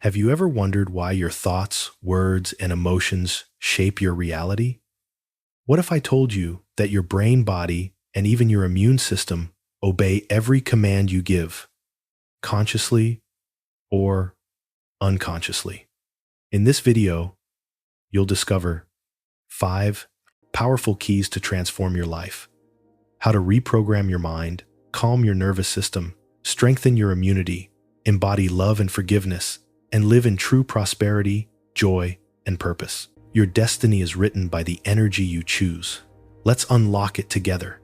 Have you ever wondered why your thoughts, words, and emotions shape your reality? What if I told you that your brain, body, and even your immune system obey every command you give, consciously or unconsciously? In this video, you'll discover 5 powerful keys to transform your life, how to reprogram your mind, calm your nervous system, strengthen your immunity, embody love and forgiveness, and live in true prosperity, joy, and purpose. Your destiny is written by the energy you choose. Let's unlock it together.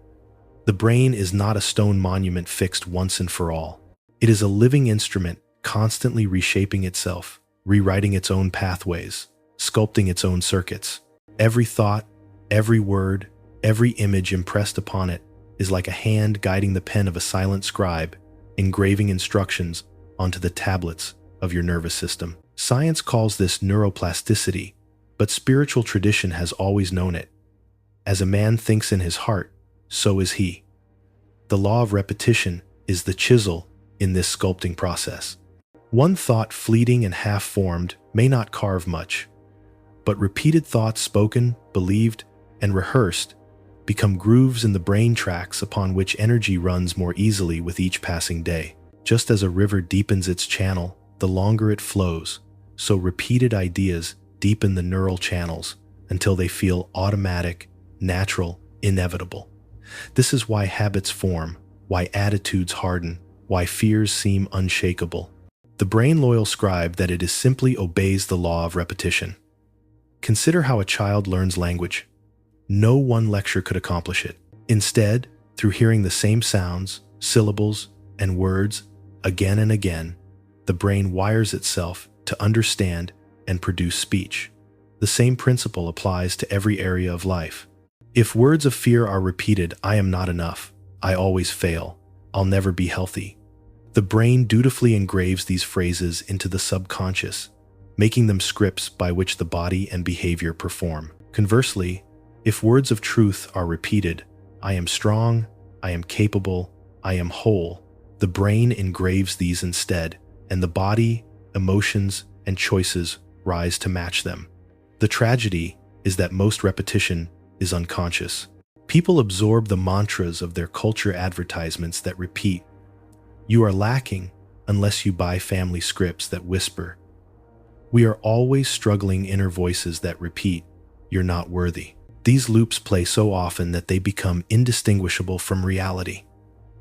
The brain is not a stone monument fixed once and for all. It is a living instrument constantly reshaping itself, rewriting its own pathways, sculpting its own circuits. Every thought, every word, every image impressed upon it is like a hand guiding the pen of a silent scribe, engraving instructions onto the tablets of your nervous system. Science calls this neuroplasticity, but spiritual tradition has always known it. As a man thinks in his heart, so is he. The law of repetition is the chisel in this sculpting process. One thought, fleeting and half-formed, may not carve much, but repeated thoughts spoken, believed, and rehearsed become grooves in the brain tracks upon which energy runs more easily with each passing day. Just as a river deepens its channel, the longer it flows, so repeated ideas deepen the neural channels until they feel automatic, natural, inevitable. This is why habits form, why attitudes harden, why fears seem unshakable. The brain loyal scribe that it is simply obeys the law of repetition. Consider how a child learns language. No one lecture could accomplish it. Instead, through hearing the same sounds, syllables, and words again and again, the brain wires itself to understand and produce speech. The same principle applies to every area of life. If words of fear are repeated, I am not enough, I always fail, I'll never be healthy, the brain dutifully engraves these phrases into the subconscious, making them scripts by which the body and behavior perform. Conversely, if words of truth are repeated, I am strong, I am capable, I am whole, the brain engraves these instead, and the body, emotions, and choices rise to match them. The tragedy is that most repetition is unconscious. People absorb the mantras of their culture advertisements that repeat, "You are lacking unless you buy family scripts that whisper." We are always struggling inner voices that repeat, "You're not worthy." These loops play so often that they become indistinguishable from reality.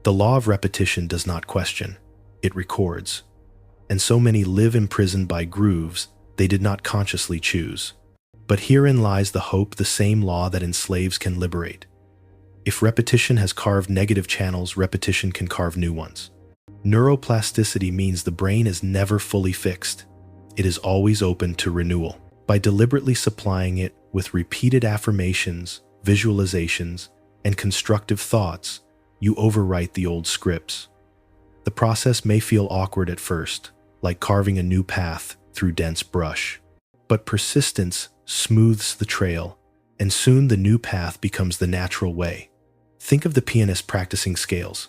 The law of repetition does not question, it records. And so many live imprisoned by grooves they did not consciously choose. But herein lies the hope the same law that enslaves can liberate. If repetition has carved negative channels, repetition can carve new ones. Neuroplasticity means the brain is never fully fixed. It is always open to renewal. By deliberately supplying it with repeated affirmations, visualizations, and constructive thoughts, you overwrite the old scripts. The process may feel awkward at first, like carving a new path through dense brush. But persistence smooths the trail, and soon the new path becomes the natural way. Think of the pianist practicing scales.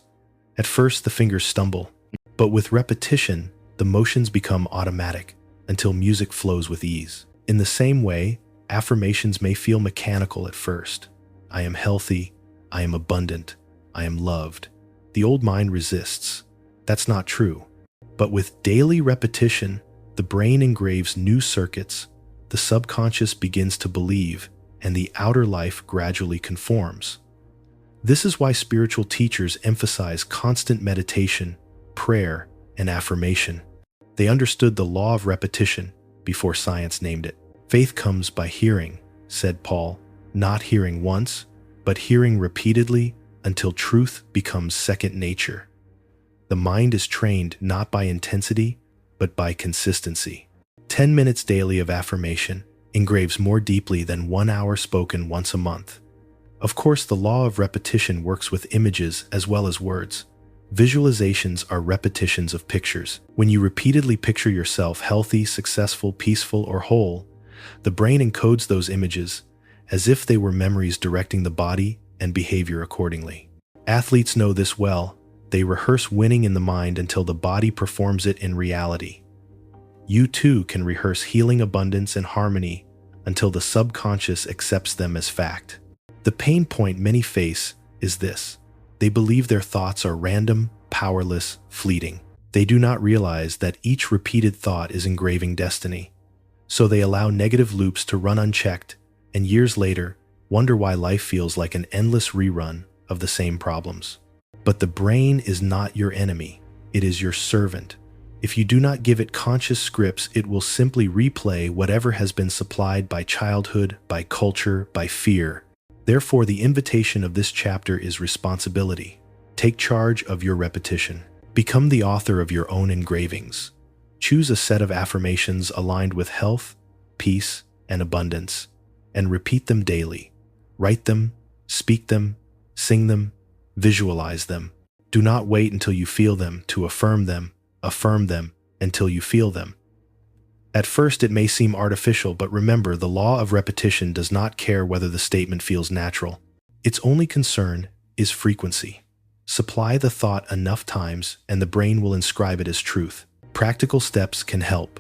At first, the fingers stumble, but with repetition, the motions become automatic until music flows with ease. In the same way, affirmations may feel mechanical at first. I am healthy, I am abundant, I am loved. The old mind resists. That's not true. But with daily repetition, the brain engraves new circuits, the subconscious begins to believe, and the outer life gradually conforms. This is why spiritual teachers emphasize constant meditation, prayer, and affirmation. They understood the law of repetition before science named it. Faith comes by hearing, said Paul, not hearing once, but hearing repeatedly until truth becomes second nature. The mind is trained not by intensity, but by consistency. 10 minutes daily of affirmation engraves more deeply than 1 hour spoken once a month. Of course, the law of repetition works with images as well as words. Visualizations are repetitions of pictures. When you repeatedly picture yourself healthy, successful, peaceful, or whole, the brain encodes those images as if they were memories directing the body and behavior accordingly. Athletes know this well. They rehearse winning in the mind until the body performs it in reality. You too can rehearse healing, abundance, and harmony until the subconscious accepts them as fact. The pain point many face is this: they believe their thoughts are random, powerless, fleeting. They do not realize that each repeated thought is engraving destiny. So they allow negative loops to run unchecked, and years later, wonder why life feels like an endless rerun of the same problems. But the brain is not your enemy. It is your servant. If you do not give it conscious scripts, it will simply replay whatever has been supplied by childhood, by culture, by fear. Therefore, the invitation of this chapter is responsibility. Take charge of your repetition. Become the author of your own engravings. Choose a set of affirmations aligned with health, peace, and abundance, and repeat them daily. Write them, speak them, sing them, visualize them. Do not wait until you feel them to affirm them until you feel them. At first, it may seem artificial, but remember, the law of repetition does not care whether the statement feels natural. Its only concern is frequency. Supply the thought enough times, and the brain will inscribe it as truth. Practical steps can help.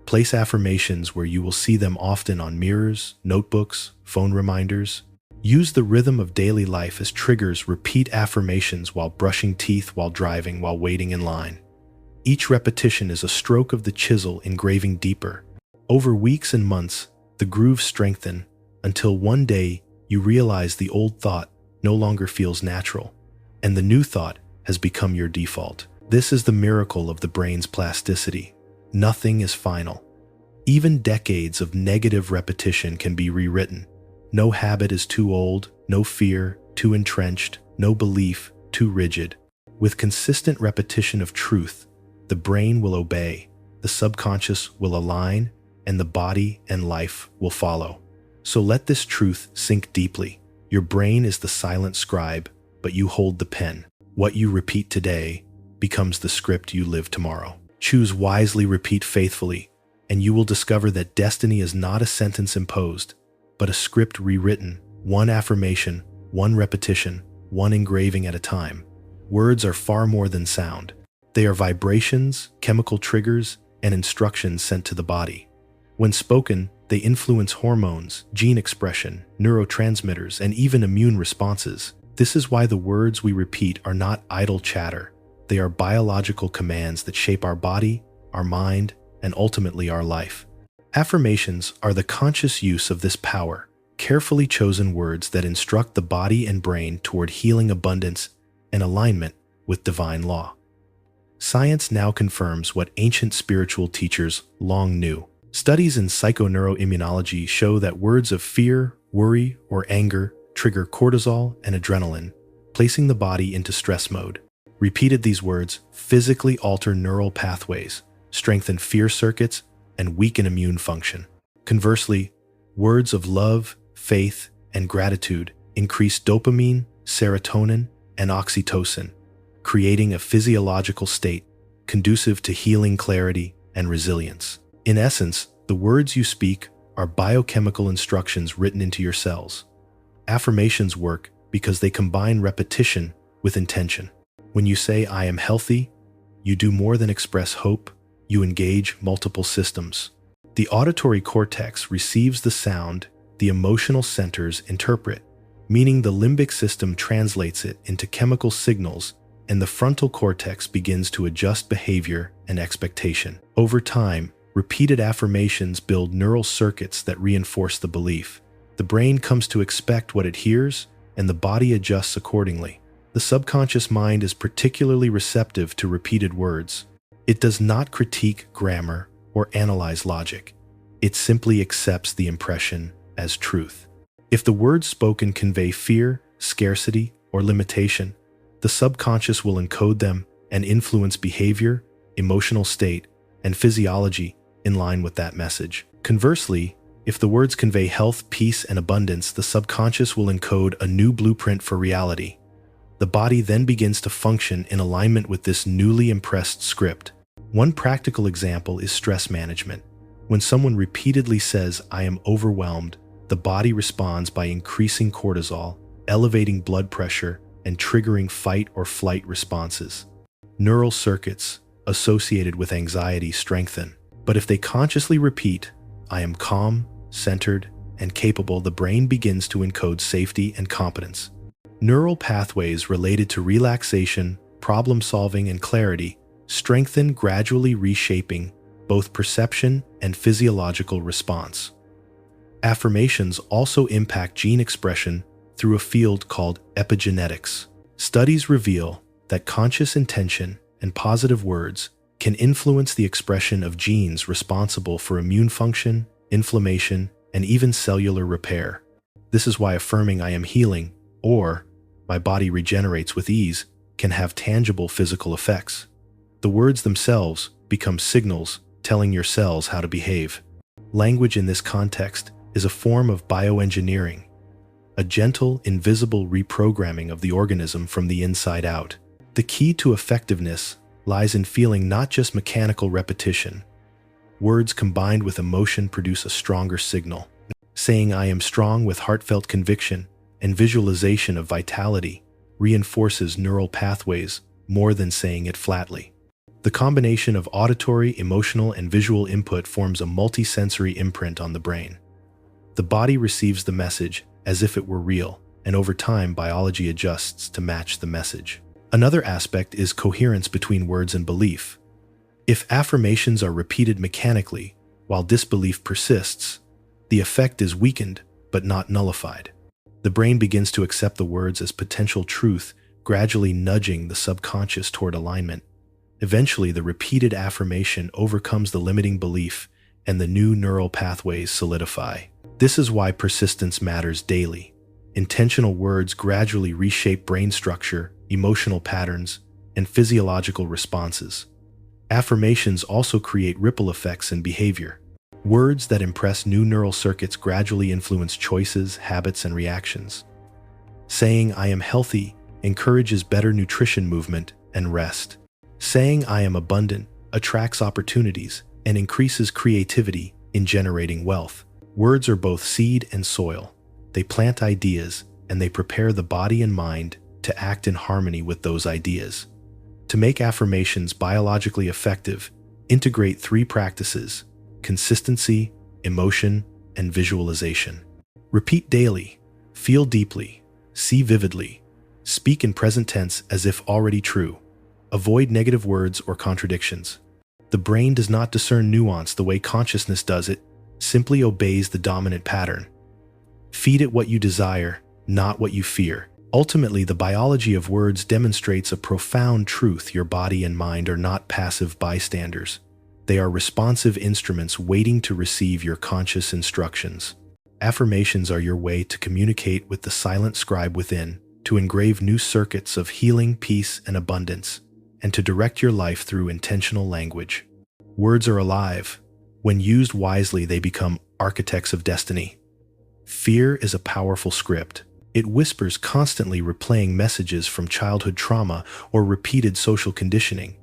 Place affirmations where you will see them often on mirrors, notebooks, phone reminders. Use the rhythm of daily life as triggers. Repeat affirmations while brushing teeth, while driving, while waiting in line. Each repetition is a stroke of the chisel engraving deeper. Over weeks and months, the grooves strengthen until one day you realize the old thought no longer feels natural, and the new thought has become your default. This is the miracle of the brain's plasticity. Nothing is final. Even decades of negative repetition can be rewritten. No habit is too old, no fear too entrenched, no belief too rigid. With consistent repetition of truth, the brain will obey, the subconscious will align, and the body and life will follow. So let this truth sink deeply. Your brain is the silent scribe, but you hold the pen. What you repeat today becomes the script you live tomorrow. Choose wisely, repeat faithfully, and you will discover that destiny is not a sentence imposed, but a script rewritten, one affirmation, one repetition, one engraving at a time. Words are far more than sound. They are vibrations, chemical triggers, and instructions sent to the body. When spoken, they influence hormones, gene expression, neurotransmitters, and even immune responses. This is why the words we repeat are not idle chatter. They are biological commands that shape our body, our mind, and ultimately our life. Affirmations are the conscious use of this power, carefully chosen words that instruct the body and brain toward healing, abundance, and alignment with divine law. Science now confirms what ancient spiritual teachers long knew. Studies in psychoneuroimmunology show that words of fear, worry, or anger trigger cortisol and adrenaline, placing the body into stress mode. Repeated, these words physically alter neural pathways, strengthen fear circuits, and weaken immune function. Conversely, words of love, faith, and gratitude increase dopamine, serotonin, and oxytocin, creating a physiological state conducive to healing, clarity, and resilience. In essence, the words you speak are biochemical instructions written into your cells. Affirmations work because they combine repetition with intention. When you say, "I am healthy," you do more than express hope, you engage multiple systems. The auditory cortex receives the sound, the emotional centers interpret, meaning the limbic system translates it into chemical signals, and the frontal cortex begins to adjust behavior and expectation. Over time, repeated affirmations build neural circuits that reinforce the belief. The brain comes to expect what it hears, and the body adjusts accordingly. The subconscious mind is particularly receptive to repeated words. It does not critique grammar or analyze logic. It simply accepts the impression as truth. If the words spoken convey fear, scarcity, or limitation, the subconscious will encode them and influence behavior, emotional state, and physiology in line with that message. Conversely, if the words convey health, peace, and abundance, the subconscious will encode a new blueprint for reality. The body then begins to function in alignment with this newly impressed script. One practical example is stress management. When someone repeatedly says, "I am overwhelmed," the body responds by increasing cortisol, elevating blood pressure, and triggering fight or flight responses. Neural circuits associated with anxiety strengthen. But if they consciously repeat, "I am calm, centered, and capable," the brain begins to encode safety and competence. Neural pathways related to relaxation, problem-solving, and clarity strengthen, gradually reshaping both perception and physiological response. Affirmations also impact gene expression through a field called epigenetics. Studies reveal that conscious intention and positive words can influence the expression of genes responsible for immune function, inflammation, and even cellular repair. This is why affirming "I am healing" or "my body regenerates with ease" can have tangible physical effects. The words themselves become signals telling your cells how to behave. Language in this context is a form of bioengineering, a gentle, invisible reprogramming of the organism from the inside out. The key to effectiveness lies in feeling, not just mechanical repetition. Words combined with emotion produce a stronger signal. Saying "I am strong" with heartfelt conviction and visualization of vitality reinforces neural pathways more than saying it flatly. The combination of auditory, emotional, and visual input forms a multisensory imprint on the brain. The body receives the message as if it were real, and over time, biology adjusts to match the message. Another aspect is coherence between words and belief. If affirmations are repeated mechanically while disbelief persists, the effect is weakened but not nullified. The brain begins to accept the words as potential truth, gradually nudging the subconscious toward alignment. Eventually, the repeated affirmation overcomes the limiting belief, and the new neural pathways solidify. This is why persistence matters daily. Intentional words gradually reshape brain structure, emotional patterns, and physiological responses. Affirmations also create ripple effects in behavior. Words that impress new neural circuits gradually influence choices, habits, and reactions. Saying "I am healthy" encourages better nutrition, movement, and rest. Saying "I am abundant" attracts opportunities and increases creativity in generating wealth. Words are both seed and soil. They plant ideas, and they prepare the body and mind to act in harmony with those ideas. To make affirmations biologically effective, integrate 3 practices: consistency, emotion, and visualization. Repeat daily, feel deeply, see vividly, speak in present tense as if already true. Avoid negative words or contradictions. The brain does not discern nuance the way consciousness does. It simply obeys the dominant pattern. Feed it what you desire, not what you fear. Ultimately, the biology of words demonstrates a profound truth: your body and mind are not passive bystanders. They are responsive instruments waiting to receive your conscious instructions. Affirmations are your way to communicate with the silent scribe within, to engrave new circuits of healing, peace, and abundance, and to direct your life through intentional language. Words are alive. When used wisely, they become architects of destiny. Fear is a powerful script. It whispers, constantly replaying messages from childhood trauma or repeated social conditioning.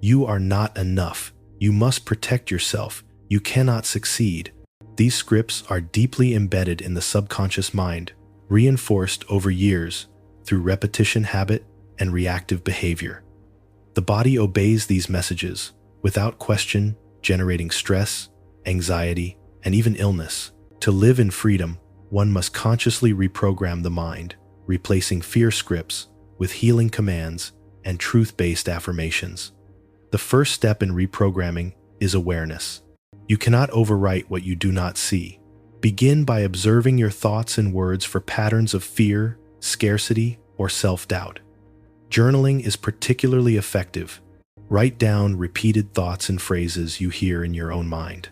You are not enough. You must protect yourself. You cannot succeed. These scripts are deeply embedded in the subconscious mind, reinforced over years through repetition, habit, and reactive behavior. The body obeys these messages without question, generating stress, anxiety, and even illness. To live in freedom, one must consciously reprogram the mind, replacing fear scripts with healing commands and truth-based affirmations. The first step in reprogramming is awareness. You cannot overwrite what you do not see. Begin by observing your thoughts and words for patterns of fear, scarcity, or self-doubt. Journaling is particularly effective. Write down repeated thoughts and phrases you hear in your own mind.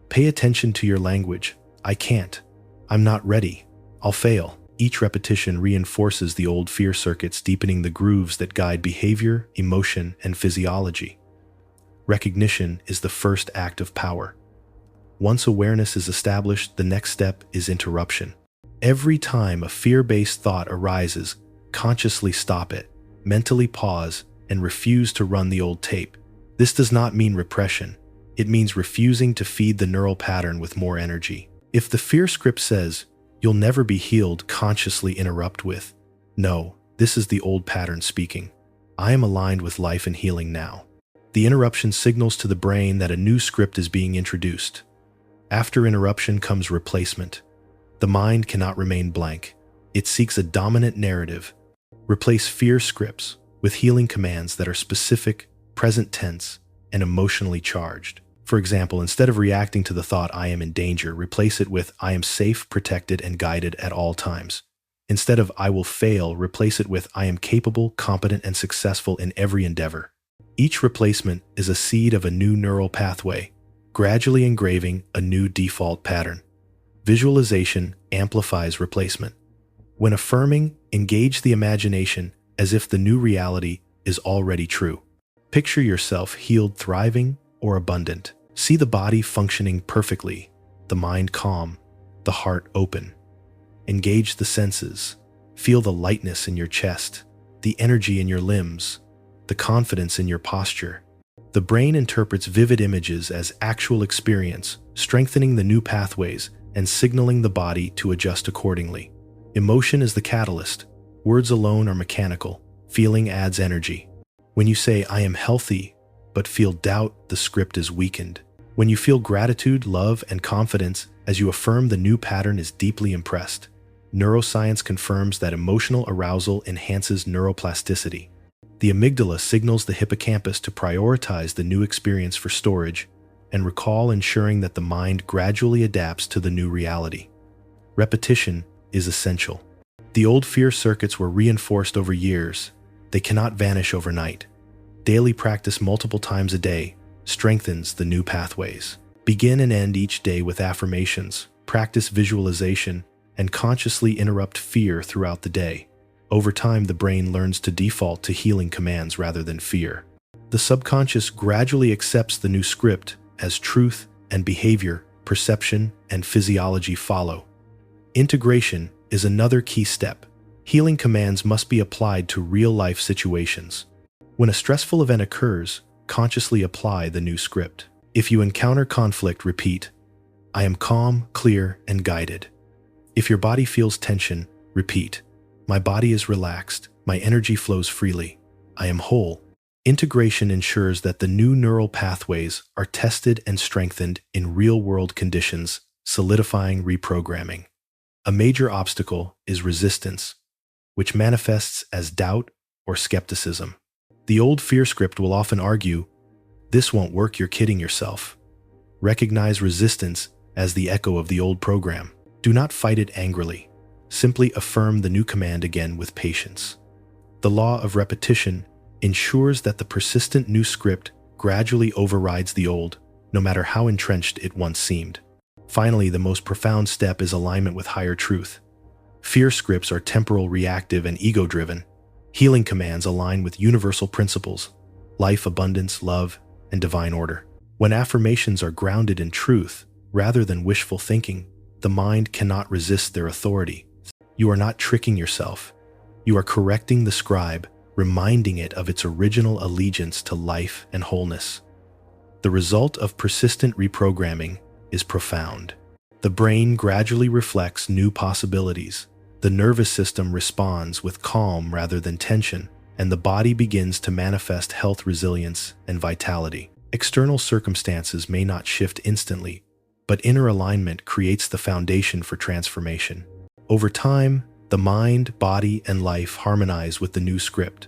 Pay attention to your language. "I can't," "I'm not ready," "I'll fail." Each repetition reinforces the old fear circuits, deepening the grooves that guide behavior, emotion, and physiology. Recognition is the first act of power. Once awareness is established, the next step is interruption. Every time a fear-based thought arises, consciously stop it, mentally pause, and refuse to run the old tape. This does not mean repression. It means refusing to feed the neural pattern with more energy. If the fear script says, "You'll never be healed," consciously interrupt with, "No, this is the old pattern speaking. I am aligned with life and healing now." The interruption signals to the brain that a new script is being introduced. After interruption comes replacement. The mind cannot remain blank. It seeks a dominant narrative. Replace fear scripts with healing commands that are specific, present tense, and emotionally charged. For example, instead of reacting to the thought, "I am in danger," replace it with, "I am safe, protected, and guided at all times." Instead of "I will fail," replace it with, "I am capable, competent, and successful in every endeavor." Each replacement is a seed of a new neural pathway, gradually engraving a new default pattern. Visualization amplifies replacement. When affirming, engage the imagination as if the new reality is already true. Picture yourself healed, thriving, or abundant. See the body functioning perfectly, the mind calm, the heart open. Engage the senses. Feel the lightness in your chest, the energy in your limbs, the confidence in your posture. The brain interprets vivid images as actual experience, strengthening the new pathways and signaling the body to adjust accordingly. Emotion is the catalyst. Words alone are mechanical. Feeling adds energy. When you say, "I am healthy," but feel doubt, the script is weakened. When you feel gratitude, love, and confidence as you affirm, the new pattern is deeply impressed. Neuroscience confirms that emotional arousal enhances neuroplasticity. The amygdala signals the hippocampus to prioritize the new experience for storage and recall, ensuring that the mind gradually adapts to the new reality. Repetition is essential. The old fear circuits were reinforced over years. They cannot vanish overnight. Daily practice multiple times a day strengthens the new pathways. Begin and end each day with affirmations, practice visualization, and consciously interrupt fear throughout the day. Over time, the brain learns to default to healing commands rather than fear. The subconscious gradually accepts the new script as truth, and behavior, perception, and physiology follow. Integration is another key step. Healing commands must be applied to real-life situations. When a stressful event occurs, consciously apply the new script. If you encounter conflict, repeat, "I am calm, clear, and guided." If your body feels tension, repeat, "My body is relaxed, my energy flows freely, I am whole." Integration ensures that the new neural pathways are tested and strengthened in real-world conditions, solidifying reprogramming. A major obstacle is resistance, which manifests as doubt or skepticism. The old fear script will often argue, "This won't work, you're kidding yourself." Recognize resistance as the echo of the old program. Do not fight it angrily. Simply affirm the new command again with patience. The law of repetition ensures that the persistent new script gradually overrides the old, no matter how entrenched it once seemed. Finally, the most profound step is alignment with higher truth. Fear scripts are temporal, reactive, and ego-driven. Healing commands align with universal principles: life, abundance, love, and divine order. When affirmations are grounded in truth, rather than wishful thinking, the mind cannot resist their authority. You are not tricking yourself. You are correcting the scribe, reminding it of its original allegiance to life and wholeness. The result of persistent reprogramming is profound. The brain gradually reflects new possibilities. The nervous system responds with calm rather than tension, and the body begins to manifest health, resilience, and vitality. External circumstances may not shift instantly, but inner alignment creates the foundation for transformation. Over time, the mind, body, and life harmonize with the new script,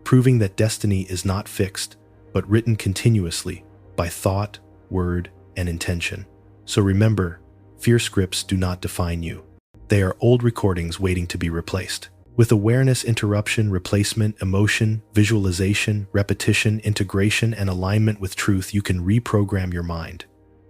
proving that destiny is not fixed, but written continuously by thought, word, and intention. So remember, fear scripts do not define you. They are old recordings waiting to be replaced. With awareness, interruption, replacement, emotion, visualization, repetition, integration, and alignment with truth, you can reprogram your mind.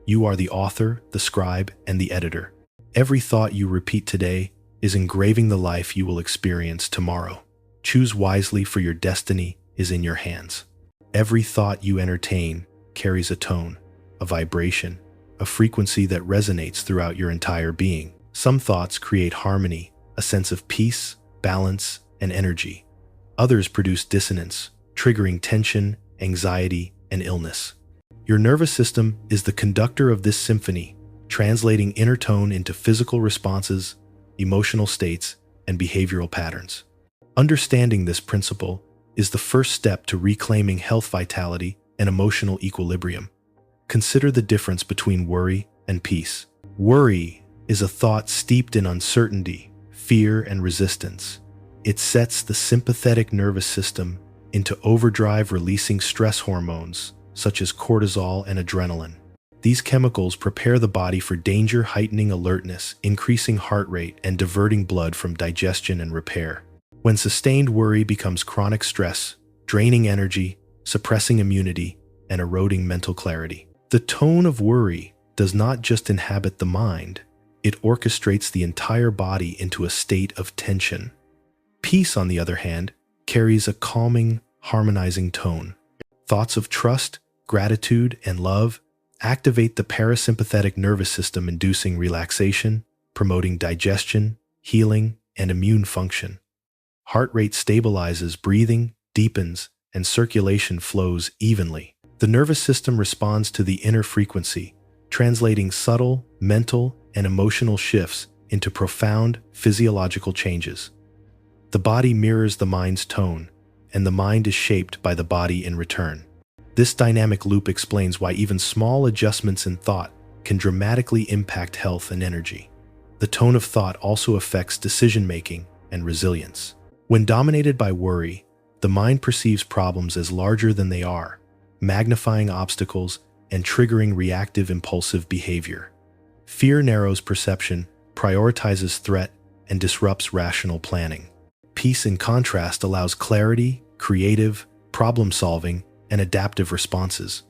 You are the author, the scribe, and the editor. Every thought you repeat today is engraving the life you will experience tomorrow. Choose wisely, for your destiny is in your hands. Every thought you entertain carries a tone, a vibration, a frequency that resonates throughout your entire being. Some thoughts create harmony, a sense of peace, balance, and energy. Others produce dissonance, triggering tension, anxiety, and illness. Your nervous system is the conductor of this symphony, translating inner tone into physical responses, emotional states, and behavioral patterns. Understanding this principle is the first step to reclaiming health, vitality, and emotional equilibrium. Consider the difference between worry and peace. Worry is a thought steeped in uncertainty, fear, and resistance. It sets the sympathetic nervous system into overdrive, releasing stress hormones such as cortisol and adrenaline. These chemicals prepare the body for danger, heightening alertness, increasing heart rate, and diverting blood from digestion and repair. When sustained worry becomes chronic stress, draining energy, suppressing immunity, and eroding mental clarity. The tone of worry does not just inhabit the mind, it orchestrates the entire body into a state of tension. Peace, on the other hand, carries a calming, harmonizing tone. Thoughts of trust, gratitude, and love activate the parasympathetic nervous system, inducing relaxation, promoting digestion, healing, and immune function. Heart rate stabilizes, breathing deepens, and circulation flows evenly. The nervous system responds to the inner frequency, translating subtle, mental, and emotional shifts into profound physiological changes. The body mirrors the mind's tone, and the mind is shaped by the body in return. This dynamic loop explains why even small adjustments in thought can dramatically impact health and energy. The tone of thought also affects decision-making and resilience. When dominated by worry, the mind perceives problems as larger than they are, magnifying obstacles and triggering reactive impulsive behavior. Fear narrows perception, prioritizes threat, and disrupts rational planning. Peace, in contrast, allows clarity, creative, problem-solving, and adaptive responses.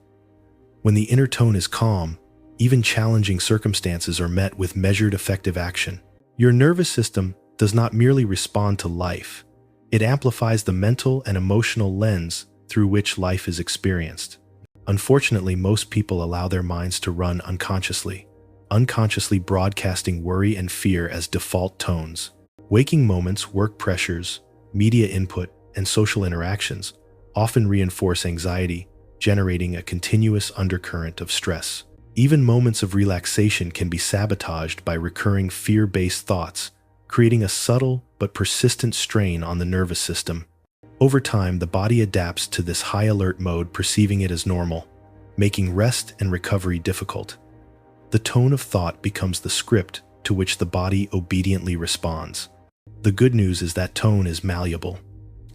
When the inner tone is calm, even challenging circumstances are met with measured, effective action. Your nervous system does not merely respond to life, it amplifies the mental and emotional lens through which life is experienced. Unfortunately, most people allow their minds to run unconsciously broadcasting worry and fear as default tones. Waking moments, work pressures, media input, and social interactions often reinforce anxiety, generating a continuous undercurrent of stress. Even moments of relaxation can be sabotaged by recurring fear-based thoughts, creating a subtle but persistent strain on the nervous system. Over time, the body adapts to this high alert mode, perceiving it as normal, making rest and recovery difficult. The tone of thought becomes the script to which the body obediently responds. The good news is that tone is malleable.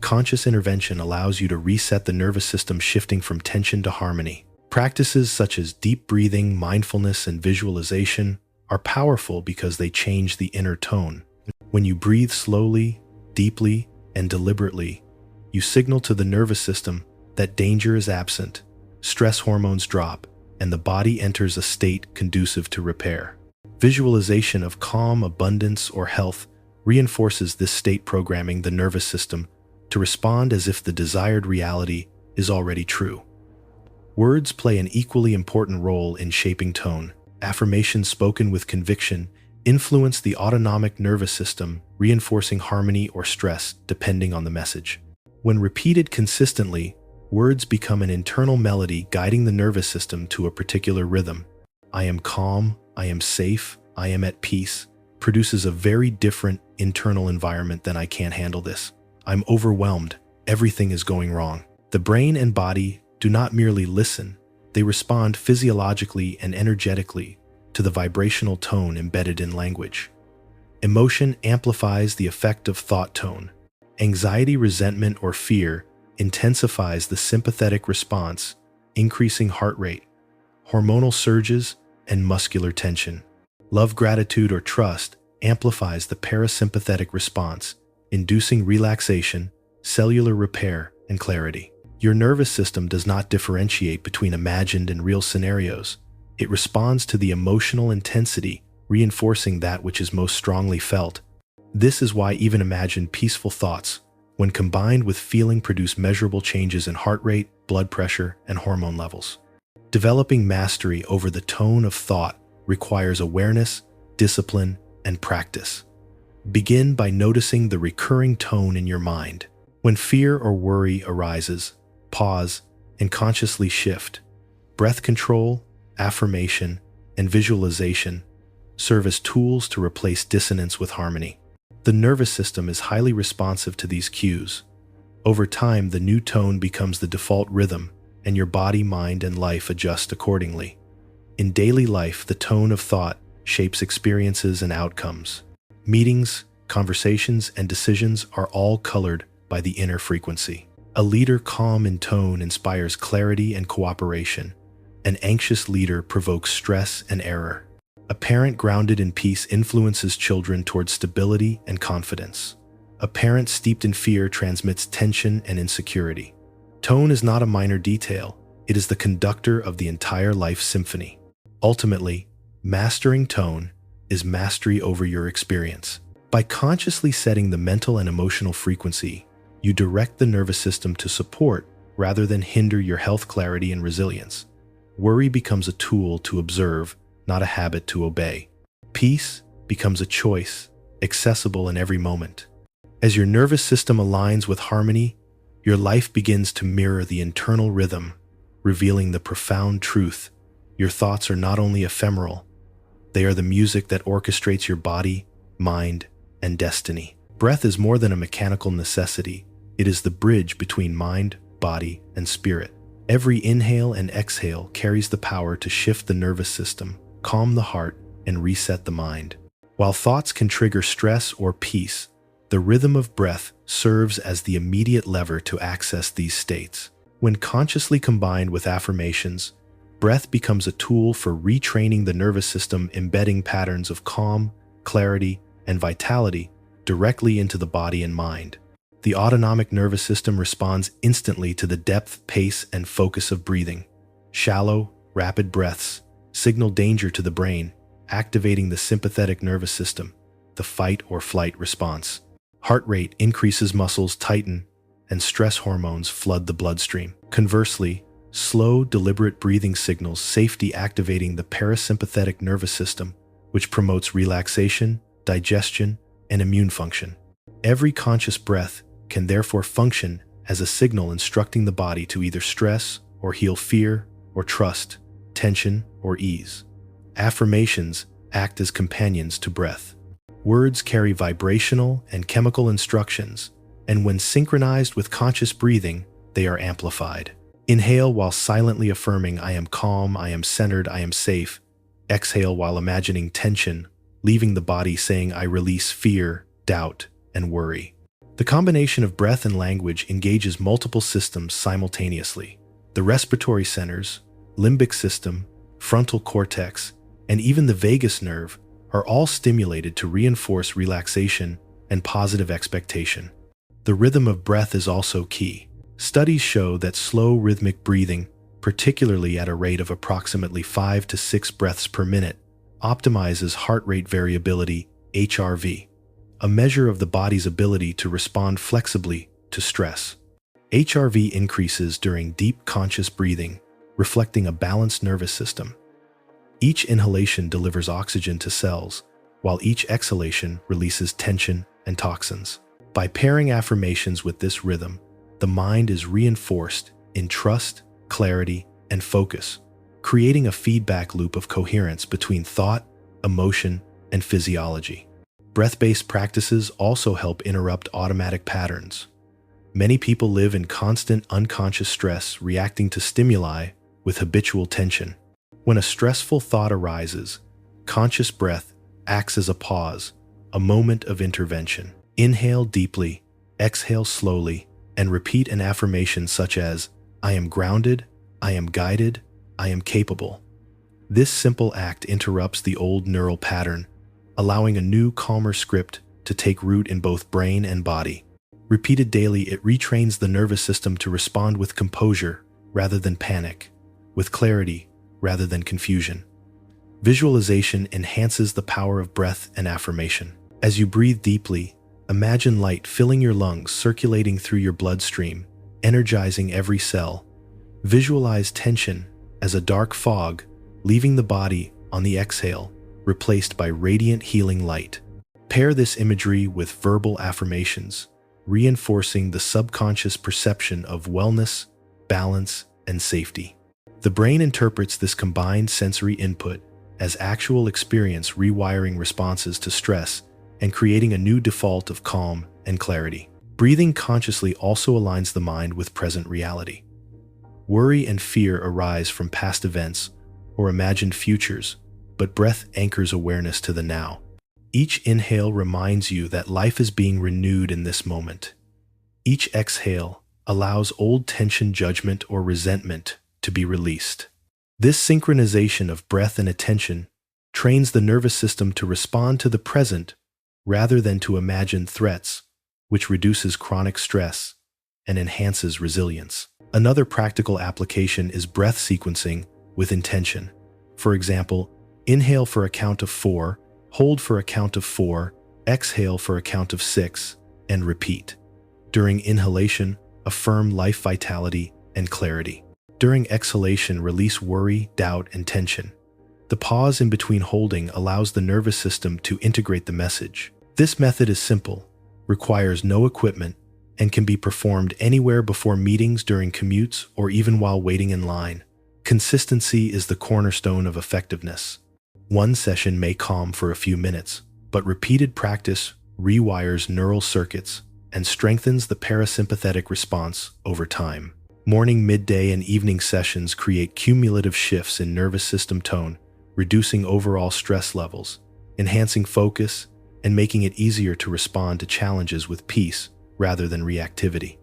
Conscious intervention allows you to reset the nervous system, shifting from tension to harmony. Practices such as deep breathing, mindfulness, and visualization are powerful because they change the inner tone. When you breathe slowly, deeply, and deliberately, you signal to the nervous system that danger is absent, stress hormones drop, and the body enters a state conducive to repair. Visualization of calm, abundance, or health reinforces this state, programming the nervous system to respond as if the desired reality is already true. Words play an equally important role in shaping tone. Affirmations spoken with conviction influence the autonomic nervous system, reinforcing harmony or stress depending on the message. When repeated consistently, words become an internal melody guiding the nervous system to a particular rhythm. I am calm, I am safe, I am at peace produces a very different internal environment than I can't handle this. I'm overwhelmed, everything is going wrong. The brain and body do not merely listen, they respond physiologically and energetically to the vibrational tone embedded in language. Emotion amplifies the effect of thought tone. Anxiety, resentment, or fear intensifies the sympathetic response, increasing heart rate, hormonal surges, and muscular tension. Love, gratitude, or trust amplifies the parasympathetic response, inducing relaxation, cellular repair, and clarity. Your nervous system does not differentiate between imagined and real scenarios. It responds to the emotional intensity, reinforcing that which is most strongly felt. This is why even imagined peaceful thoughts, when combined with feeling, produce measurable changes in heart rate, blood pressure, and hormone levels. Developing mastery over the tone of thought requires awareness, discipline, and practice. Begin by noticing the recurring tone in your mind. When fear or worry arises, pause and consciously shift. Breath control, affirmation, and visualization serve as tools to replace dissonance with harmony. The nervous system is highly responsive to these cues. Over time, the new tone becomes the default rhythm, and your body, mind, and life adjust accordingly. In daily life, the tone of thought shapes experiences and outcomes. Meetings, conversations, and decisions are all colored by the inner frequency. A leader calm in tone inspires clarity and cooperation. An anxious leader provokes stress and error. A parent grounded in peace influences children towards stability and confidence. A parent steeped in fear transmits tension and insecurity. Tone is not a minor detail, it is the conductor of the entire life symphony. Ultimately, mastering tone is mastery over your experience. By consciously setting the mental and emotional frequency, you direct the nervous system to support rather than hinder your health, clarity, and resilience. Worry becomes a tool to observe, not a habit to obey. Peace becomes a choice, accessible in every moment. As your nervous system aligns with harmony, your life begins to mirror the internal rhythm, revealing the profound truth. Your thoughts are not only ephemeral, they are the music that orchestrates your body, mind, and destiny. Breath is more than a mechanical necessity. It is the bridge between mind, body, and spirit. Every inhale and exhale carries the power to shift the nervous system, calm the heart, and reset the mind. While thoughts can trigger stress or peace, the rhythm of breath serves as the immediate lever to access these states. When consciously combined with affirmations, breath becomes a tool for retraining the nervous system, embedding patterns of calm, clarity, and vitality directly into the body and mind. The autonomic nervous system responds instantly to the depth, pace, and focus of breathing. Shallow, rapid breaths signal danger to the brain, activating the sympathetic nervous system, the fight or flight response. Heart rate increases, muscles tighten, and stress hormones flood the bloodstream. Conversely, slow, deliberate breathing signals safety, activating the parasympathetic nervous system, which promotes relaxation, digestion, and immune function. Every conscious breath can therefore function as a signal instructing the body to either stress or heal, fear or trust, tension or ease. Affirmations act as companions to breath. Words carry vibrational and chemical instructions, and when synchronized with conscious breathing, they are amplified. Inhale while silently affirming, I am calm, I am centered, I am safe. Exhale while imagining tension, leaving the body saying, I release fear, doubt, and worry. The combination of breath and language engages multiple systems simultaneously. The respiratory centers, limbic system, frontal cortex, and even the vagus nerve are all stimulated to reinforce relaxation and positive expectation. The rhythm of breath is also key. Studies show that slow rhythmic breathing, particularly at a rate of approximately 5 to 6 breaths per minute, optimizes heart rate variability, HRV, a measure of the body's ability to respond flexibly to stress. HRV increases during deep conscious breathing, reflecting a balanced nervous system. Each inhalation delivers oxygen to cells, while each exhalation releases tension and toxins. By pairing affirmations with this rhythm, the mind is reinforced in trust, clarity, and focus, creating a feedback loop of coherence between thought, emotion, and physiology. Breath-based practices also help interrupt automatic patterns. Many people live in constant unconscious stress, reacting to stimuli with habitual tension. When a stressful thought arises, conscious breath acts as a pause, a moment of intervention. Inhale deeply, exhale slowly, and repeat an affirmation such as, I am grounded, I am guided, I am capable. This simple act interrupts the old neural pattern, allowing a new, calmer script to take root in both brain and body. Repeated daily, it retrains the nervous system to respond with composure rather than panic, with clarity rather than confusion. Visualization enhances the power of breath and affirmation. As you breathe deeply, imagine light filling your lungs, circulating through your bloodstream, energizing every cell. Visualize tension as a dark fog, leaving the body on the exhale, replaced by radiant healing light. Pair this imagery with verbal affirmations, reinforcing the subconscious perception of wellness, balance, and safety. The brain interprets this combined sensory input as actual experience, rewiring responses to stress and creating a new default of calm and clarity. Breathing consciously also aligns the mind with present reality. Worry and fear arise from past events or imagined futures, but breath anchors awareness to the now. Each inhale reminds you that life is being renewed in this moment. Each exhale allows old tension, judgment, or resentment to be released. This synchronization of breath and attention trains the nervous system to respond to the present rather than to imagine threats, which reduces chronic stress and enhances resilience. Another practical application is breath sequencing with intention. For example, inhale for a count of 4, hold for a count of 4, exhale for a count of 6, and repeat. During inhalation, affirm life, vitality, and clarity. During exhalation, release worry, doubt, and tension. The pause in between holding allows the nervous system to integrate the message. This method is simple, requires no equipment, and can be performed anywhere before meetings, during commutes, or even while waiting in line. Consistency is the cornerstone of effectiveness. One session may calm for a few minutes, but repeated practice rewires neural circuits and strengthens the parasympathetic response over time. Morning, midday, and evening sessions create cumulative shifts in nervous system tone, reducing overall stress levels, enhancing focus, and making it easier to respond to challenges with peace rather than reactivity.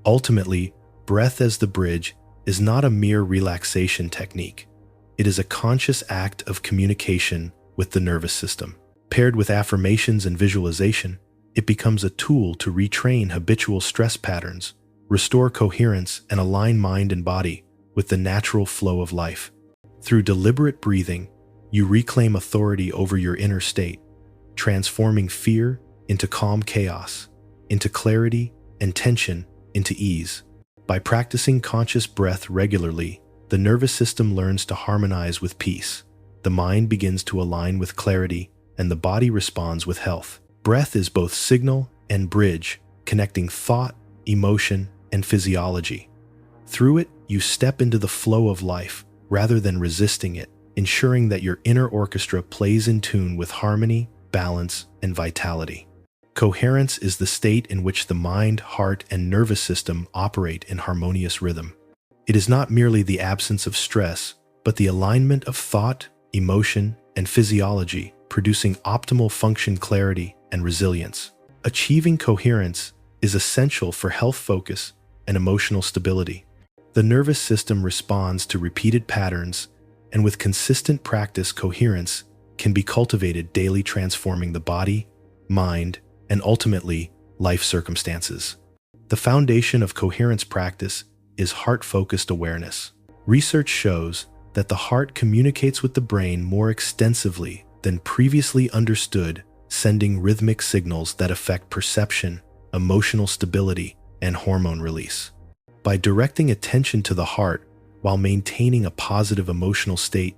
Ultimately, breath as the bridge is not a mere relaxation technique. It is a conscious act of communication with the nervous system. Paired with affirmations and visualization, it becomes a tool to retrain habitual stress patterns, restore coherence, and align mind and body with the natural flow of life. Through deliberate breathing, you reclaim authority over your inner state, transforming fear into calm chaos, into clarity and tension into ease. By practicing conscious breath regularly, the nervous system learns to harmonize with peace. The mind begins to align with clarity, and the body responds with health. Breath is both signal and bridge, connecting thought, emotion, and physiology. Through it, you step into the flow of life rather than resisting it, ensuring that your inner orchestra plays in tune with harmony, balance, and vitality. Coherence is the state in which the mind, heart, and nervous system operate in harmonious rhythm. It is not merely the absence of stress, but the alignment of thought, emotion, and physiology, producing optimal function, clarity, and resilience. Achieving coherence is essential for health, focus, and emotional stability. The nervous system responds to repeated patterns, and with consistent practice, coherence can be cultivated daily, transforming the body, mind, and ultimately, life circumstances. The foundation of coherence practice is heart-focused awareness. Research shows that the heart communicates with the brain more extensively than previously understood, sending rhythmic signals that affect perception, emotional stability, and hormone release. By directing attention to the heart while maintaining a positive emotional state,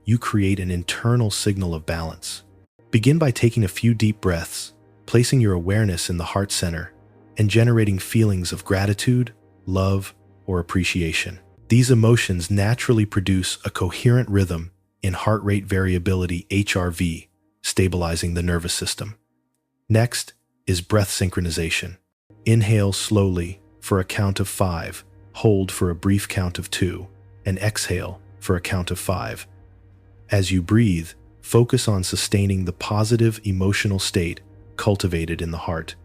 you create an internal signal of balance. Begin by taking a few deep breaths, placing your awareness in the heart center, and generating feelings of gratitude, love, or appreciation. These emotions naturally produce a coherent rhythm in heart rate variability (HRV), stabilizing the nervous system. Next is breath synchronization. Inhale slowly for a count of 5, hold for a brief count of 2, and exhale for a count of 5. As you breathe, focus on sustaining the positive emotional state cultivated in the heart.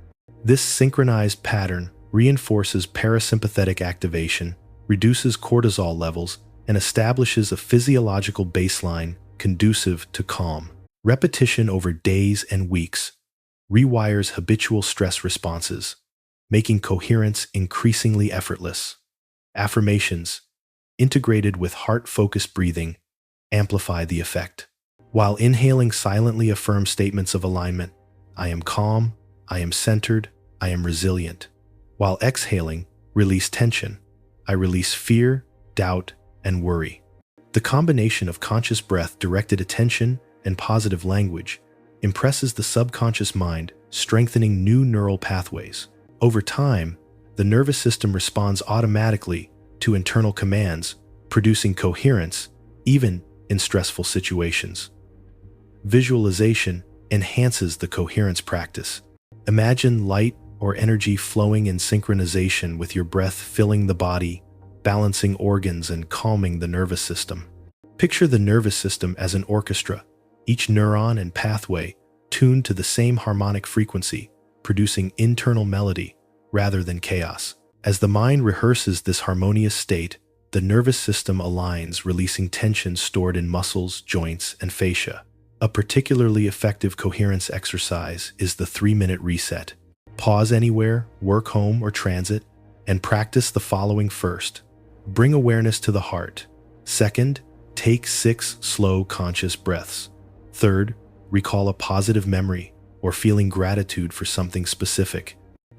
This synchronized pattern reinforces parasympathetic activation, reduces cortisol levels, and establishes a physiological baseline conducive to calm. Repetition over days and weeks rewires habitual stress responses, making coherence increasingly effortless. Affirmations, integrated with heart-focused breathing, amplify the effect. While inhaling, silently affirm statements of alignment: I am calm, I am centered, I am resilient. While exhaling, release tension. I release fear, doubt, and worry. The combination of conscious breath, directed attention, and positive language impresses the subconscious mind, strengthening new neural pathways. Over time, the nervous system responds automatically to internal commands, producing coherence even in stressful situations. Visualization enhances the coherence practice. Imagine light or energy flowing in synchronization with your breath, filling the body, balancing organs and calming the nervous system. Picture the nervous system as an orchestra, each neuron and pathway tuned to the same harmonic frequency, producing internal melody rather than chaos. As the mind rehearses this harmonious state, the nervous system aligns, releasing tension stored in muscles, joints, and fascia. A particularly effective coherence exercise is the 3-minute reset. Pause anywhere, work, home, or transit, and practice the following. First, bring awareness to the heart. Second, take 6 slow, conscious breaths. Third, recall a positive memory or feeling gratitude for something specific.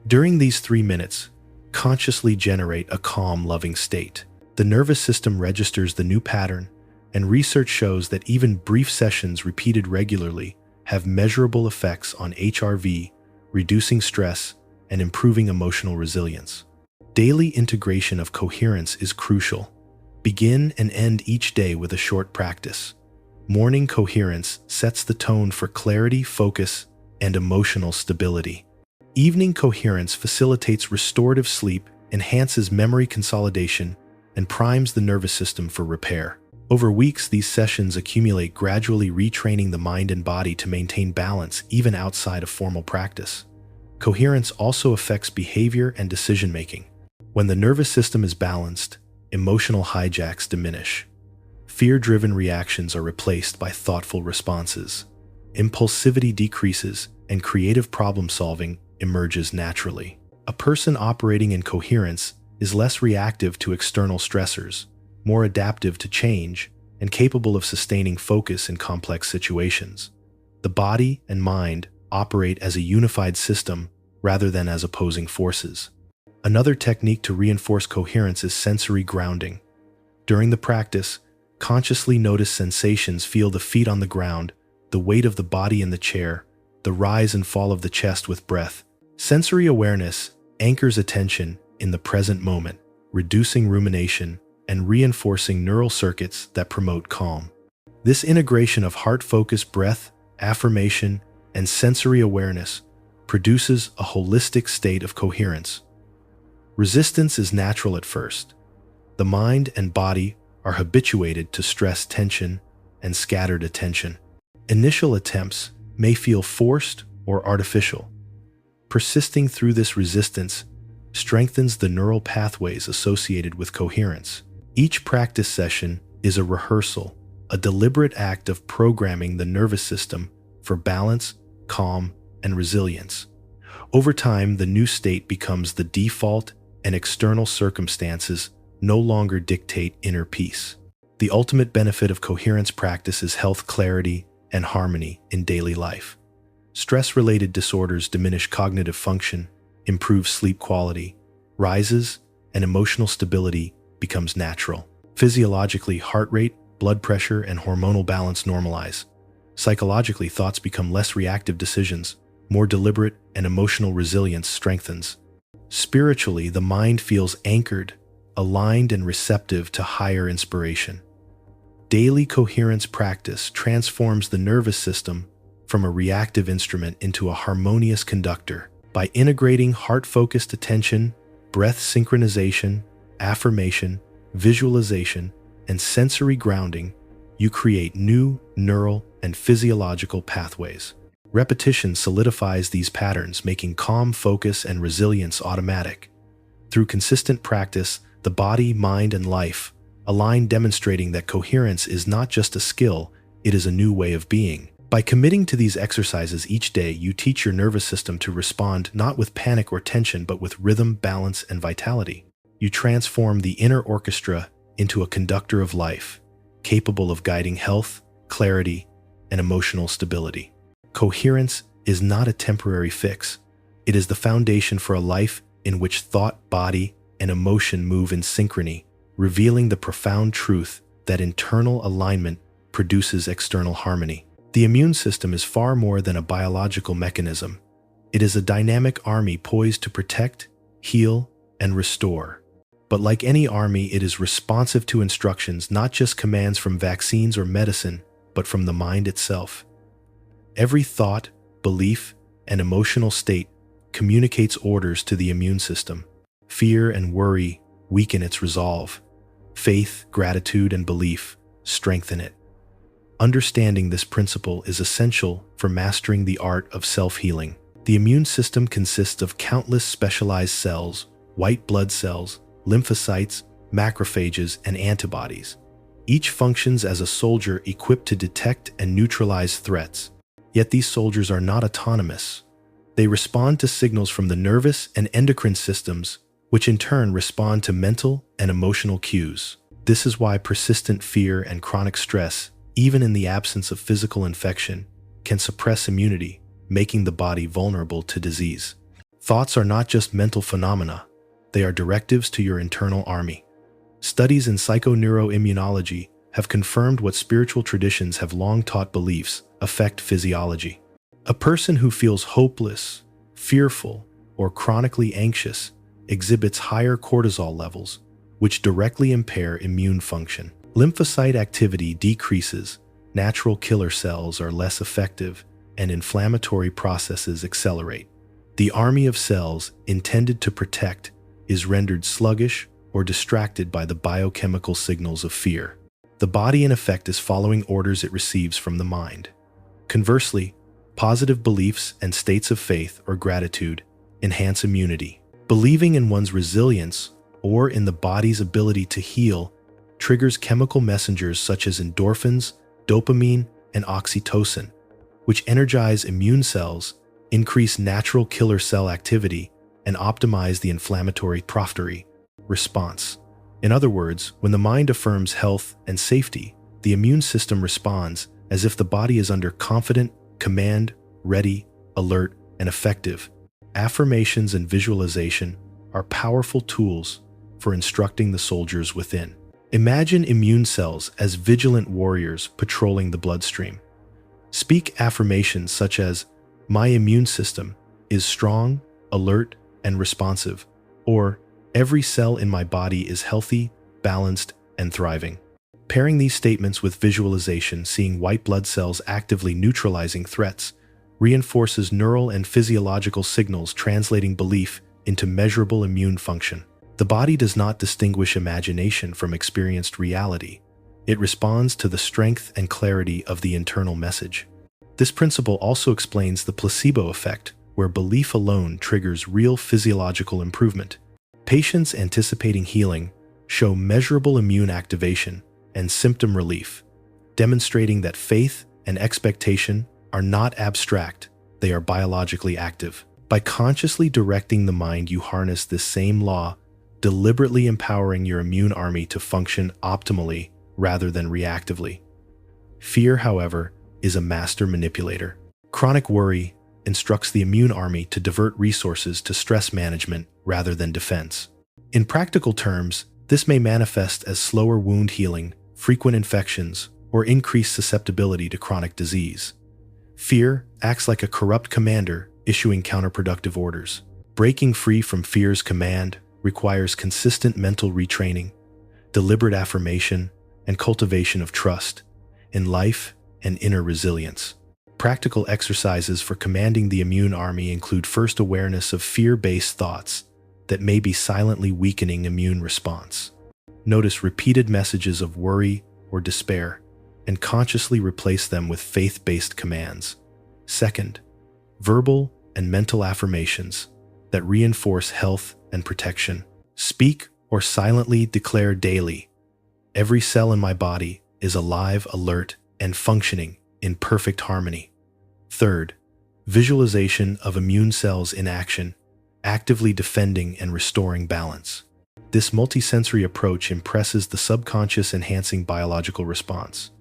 During these 3 minutes, consciously generate a calm, loving state. The nervous system registers the new pattern, and research shows that even brief sessions repeated regularly have measurable effects on HRV, reducing stress and improving emotional resilience. Daily integration of coherence is crucial. Begin and end each day with a short practice. Morning coherence sets the tone for clarity, focus, and emotional stability. Evening coherence facilitates restorative sleep, enhances memory consolidation, and primes the nervous system for repair. Over weeks, these sessions accumulate, gradually retraining the mind and body to maintain balance even outside of formal practice. Coherence also affects behavior and decision-making. When the nervous system is balanced, emotional hijacks diminish. Fear-driven reactions are replaced by thoughtful responses. Impulsivity decreases, and creative problem-solving emerges naturally. A person operating in coherence is less reactive to external stressors, more adaptive to change, and capable of sustaining focus in complex situations. The body and mind operate as a unified system rather than as opposing forces. Another technique to reinforce coherence is sensory grounding. During the practice, consciously notice sensations. Feel the feet on the ground, the weight of the body in the chair, the rise and fall of the chest with breath. Sensory awareness anchors attention in the present moment, reducing rumination and reinforcing neural circuits that promote calm. This integration of heart-focused breath, affirmation, and sensory awareness produces a holistic state of coherence. Resistance is natural at first. The mind and body are habituated to stress, tension, and scattered attention. Initial attempts may feel forced or artificial. Persisting through this resistance strengthens the neural pathways associated with coherence. Each practice session is a rehearsal, a deliberate act of programming the nervous system for balance, calm, and resilience. Over time, the new state becomes the default, and external circumstances no longer dictate inner peace. The ultimate benefit of coherence practice is health, clarity, and harmony in daily life. Stress-related disorders diminish cognitive function, improve sleep quality, rises, and emotional stability becomes natural. Physiologically, heart rate, blood pressure, and hormonal balance normalize. Psychologically, thoughts become less reactive, decisions more deliberate, and emotional resilience strengthens. Spiritually, the mind feels anchored, aligned, and receptive to higher inspiration. Daily coherence practice transforms the nervous system from a reactive instrument into a harmonious conductor. By integrating heart-focused attention, breath synchronization, affirmation, visualization, and sensory grounding, you create new neural and physiological pathways. Repetition solidifies these patterns, making calm, focus, and resilience automatic. Through consistent practice, the body, mind, and life align, demonstrating that coherence is not just a skill, it is a new way of being. By committing to these exercises each day, you teach your nervous system to respond not with panic or tension, but with rhythm, balance, and vitality. You transform the inner orchestra into a conductor of life, capable of guiding health, clarity, and emotional stability. Coherence is not a temporary fix. It is the foundation for a life in which thought, body, and emotion move in synchrony, revealing the profound truth that internal alignment produces external harmony. The immune system is far more than a biological mechanism. It is a dynamic army poised to protect, heal, and restore. But like any army, it is responsive to instructions, not just commands from vaccines or medicine, but from the mind itself. Every thought, belief, and emotional state communicates orders to the immune system. Fear and worry weaken its resolve. Faith, gratitude, and belief strengthen it. Understanding this principle is essential for mastering the art of self-healing. The immune system consists of countless specialized cells, white blood cells, lymphocytes, macrophages, and antibodies. Each functions as a soldier equipped to detect and neutralize threats. Yet these soldiers are not autonomous. They respond to signals from the nervous and endocrine systems, which in turn respond to mental and emotional cues. This is why persistent fear and chronic stress, even in the absence of physical infection, can suppress immunity, making the body vulnerable to disease. Thoughts are not just mental phenomena, they are directives to your internal army. Studies in psychoneuroimmunology have confirmed what spiritual traditions have long taught: beliefs affect physiology. A person who feels hopeless, fearful, or chronically anxious exhibits higher cortisol levels, which directly impair immune function. Lymphocyte activity decreases, natural killer cells are less effective, and inflammatory processes accelerate. The army of cells intended to protect is rendered sluggish or distracted by the biochemical signals of fear. The body, in effect, is following orders it receives from the mind. Conversely, positive beliefs and states of faith or gratitude enhance immunity. Believing in one's resilience or in the body's ability to heal triggers chemical messengers such as endorphins, dopamine, and oxytocin, which energize immune cells, increase natural killer cell activity, and optimize the inflammatory prophylaxis response. In other words, when the mind affirms health and safety, the immune system responds as if the body is under confident command, ready, alert, and effective. Affirmations and visualization are powerful tools for instructing the soldiers within. Imagine immune cells as vigilant warriors patrolling the bloodstream. Speak affirmations such as, "My immune system is strong, alert, and responsive," or "Every cell in my body is healthy, balanced, and thriving." Pairing these statements with visualization, seeing white blood cells actively neutralizing threats, reinforces neural and physiological signals, translating belief into measurable immune function. The body does not distinguish imagination from experienced reality. It responds to the strength and clarity of the internal message. This principle also explains the placebo effect, where belief alone triggers real physiological improvement. Patients anticipating healing show measurable immune activation and symptom relief, demonstrating that faith and expectation are not abstract, they are biologically active. By consciously directing the mind, you harness this same law, deliberately empowering your immune army to function optimally rather than reactively. Fear, however, is a master manipulator. Chronic worry instructs the immune army to divert resources to stress management rather than defense. In practical terms, this may manifest as slower wound healing, frequent infections, or increased susceptibility to chronic disease. Fear acts like a corrupt commander issuing counterproductive orders. Breaking free from fear's command requires consistent mental retraining, deliberate affirmation, and cultivation of trust in life and inner resilience. Practical exercises for commanding the immune army include first awareness of fear-based thoughts that may be silently weakening immune response. Notice repeated messages of worry or despair and consciously replace them with faith-based commands. Second, verbal and mental affirmations that reinforce health and protection. Speak or silently declare daily, "Every cell in my body is alive, alert, and functioning in perfect harmony." Third, visualization of immune cells in action, actively defending and restoring balance. This multisensory approach impresses the subconscious, enhancing biological response.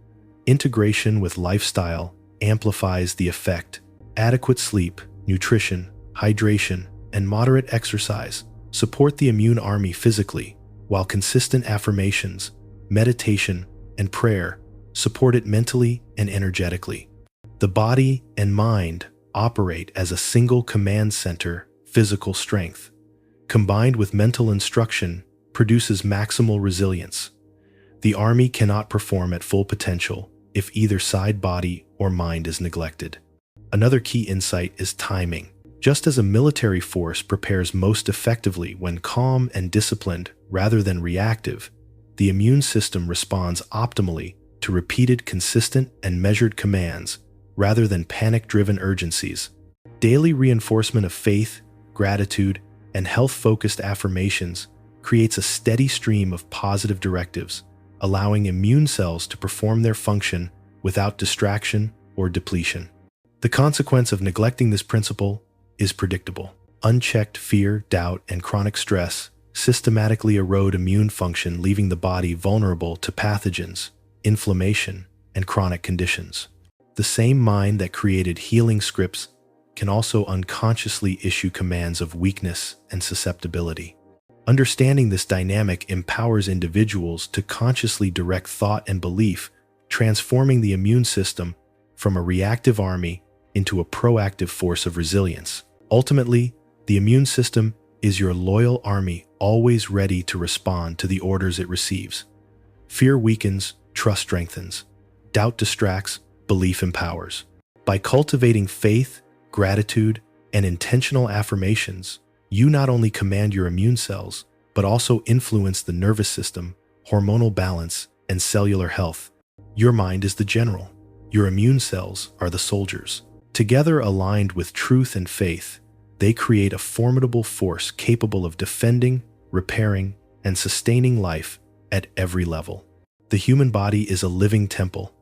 Integration with lifestyle amplifies the effect. Adequate sleep, nutrition, hydration, and moderate exercise support the immune army physically, while consistent affirmations, meditation, and prayer support it mentally and energetically. The body and mind operate as a single command center. Physical strength, combined with mental instruction, produces maximal resilience. The army cannot perform at full potential if either side, body or mind, is neglected. Another key insight is timing. Just as a military force prepares most effectively when calm and disciplined, rather than reactive, the immune system responds optimally to repeated, consistent, and measured commands rather than panic-driven urgencies. Daily reinforcement of faith, gratitude, and health-focused affirmations creates a steady stream of positive directives, allowing immune cells to perform their function without distraction or depletion. The consequence of neglecting this principle is predictable. Unchecked fear, doubt, and chronic stress systematically erode immune function, leaving the body vulnerable to pathogens, inflammation, and chronic conditions. The same mind that created healing scripts can also unconsciously issue commands of weakness and susceptibility. Understanding this dynamic empowers individuals to consciously direct thought and belief, transforming the immune system from a reactive army into a proactive force of resilience. Ultimately, the immune system is your loyal army, always ready to respond to the orders it receives. Fear weakens, trust strengthens. Doubt distracts, belief empowers. By cultivating faith, gratitude, and intentional affirmations, you not only command your immune cells, but also influence the nervous system, hormonal balance, and cellular health. Your mind is the general. Your immune cells are the soldiers. Together, aligned with truth and faith, they create a formidable force capable of defending, repairing, and sustaining life at every level. The human body is a living temple,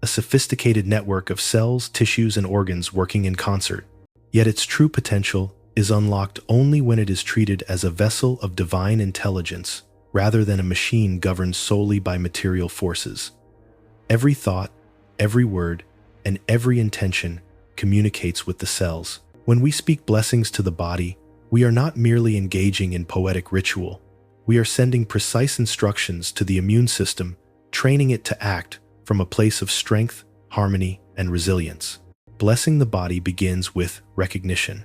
a sophisticated network of cells, tissues, and organs working in concert. Yet its true potential is unlocked only when it is treated as a vessel of divine intelligence rather than a machine governed solely by material forces. Every thought, every word, and every intention communicates with the cells. When we speak blessings to the body, we are not merely engaging in poetic ritual. We are sending precise instructions to the immune system, training it to act from a place of strength, harmony, and resilience. Blessing the body begins with recognition.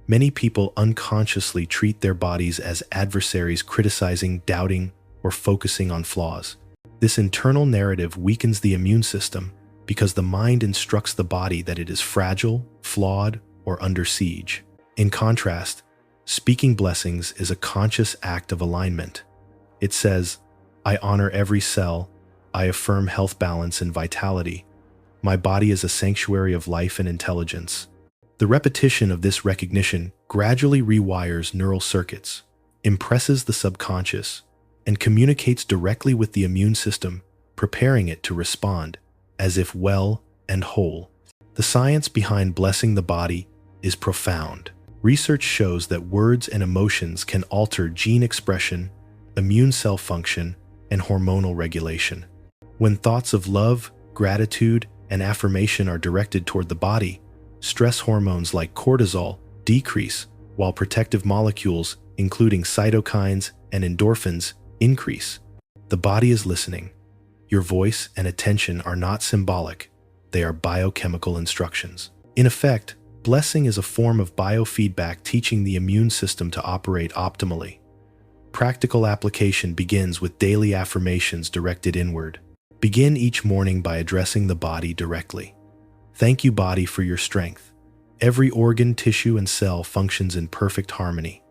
Many people unconsciously treat their bodies as adversaries, criticizing, doubting, or focusing on flaws. This internal narrative weakens the immune system because the mind instructs the body that it is fragile, flawed, or under siege. In contrast, speaking blessings is a conscious act of alignment. It says, "I honor every cell. I affirm health, balance, and vitality. My body is a sanctuary of life and intelligence." The repetition of this recognition gradually rewires neural circuits, impresses the subconscious, and communicates directly with the immune system, preparing it to respond as if well and whole. The science behind blessing the body is profound. Research shows that words and emotions can alter gene expression, immune cell function, and hormonal regulation. When thoughts of love, gratitude, and affirmation are directed toward the body, stress hormones like cortisol decrease, while protective molecules, including cytokines and endorphins, increase. The body is listening. Your voice and attention are not symbolic, they are biochemical instructions. In effect, blessing is a form of biofeedback, teaching the immune system to operate optimally. Practical application begins with daily affirmations directed inward. Begin each morning by addressing the body directly. Thank you, body, for your strength. Every organ, tissue, and cell functions in perfect harmony.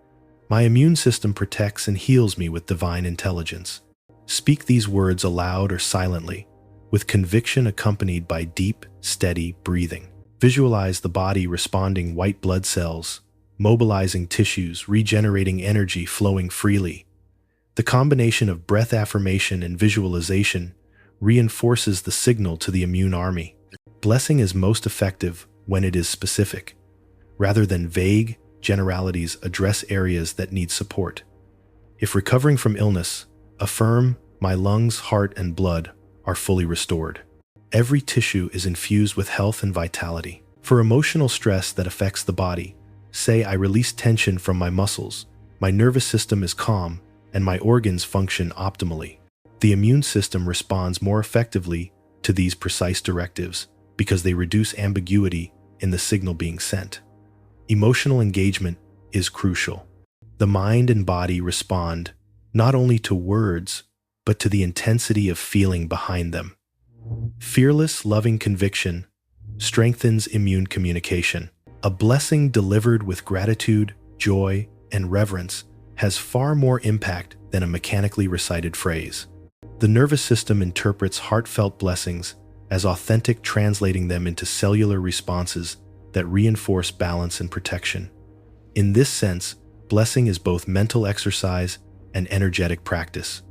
My immune system protects and heals me with divine intelligence. Speak these words aloud or silently, with conviction accompanied by deep, steady breathing. Visualize the body responding, white blood cells, mobilizing tissues, regenerating energy flowing freely. The combination of breath affirmation and visualization reinforces the signal to the immune army. Blessing is most effective when it is specific. Rather than vague, generalities address areas that need support. If recovering from illness, affirm, "My lungs, heart, and blood are fully restored." Every tissue is infused with health and vitality. For emotional stress that affects the body, say, "I release tension from my muscles, my nervous system is calm, and my organs function optimally." The immune system responds more effectively to these precise directives because they reduce ambiguity in the signal being sent. Emotional engagement is crucial. The mind and body respond not only to words, but to the intensity of feeling behind them. Fearless, loving conviction strengthens immune communication. A blessing delivered with gratitude, joy, and reverence has far more impact than a mechanically recited phrase. The nervous system interprets heartfelt blessings as authentic, translating them into cellular responses that reinforce balance and protection. In this sense, blessing is both mental exercise and energetic practice.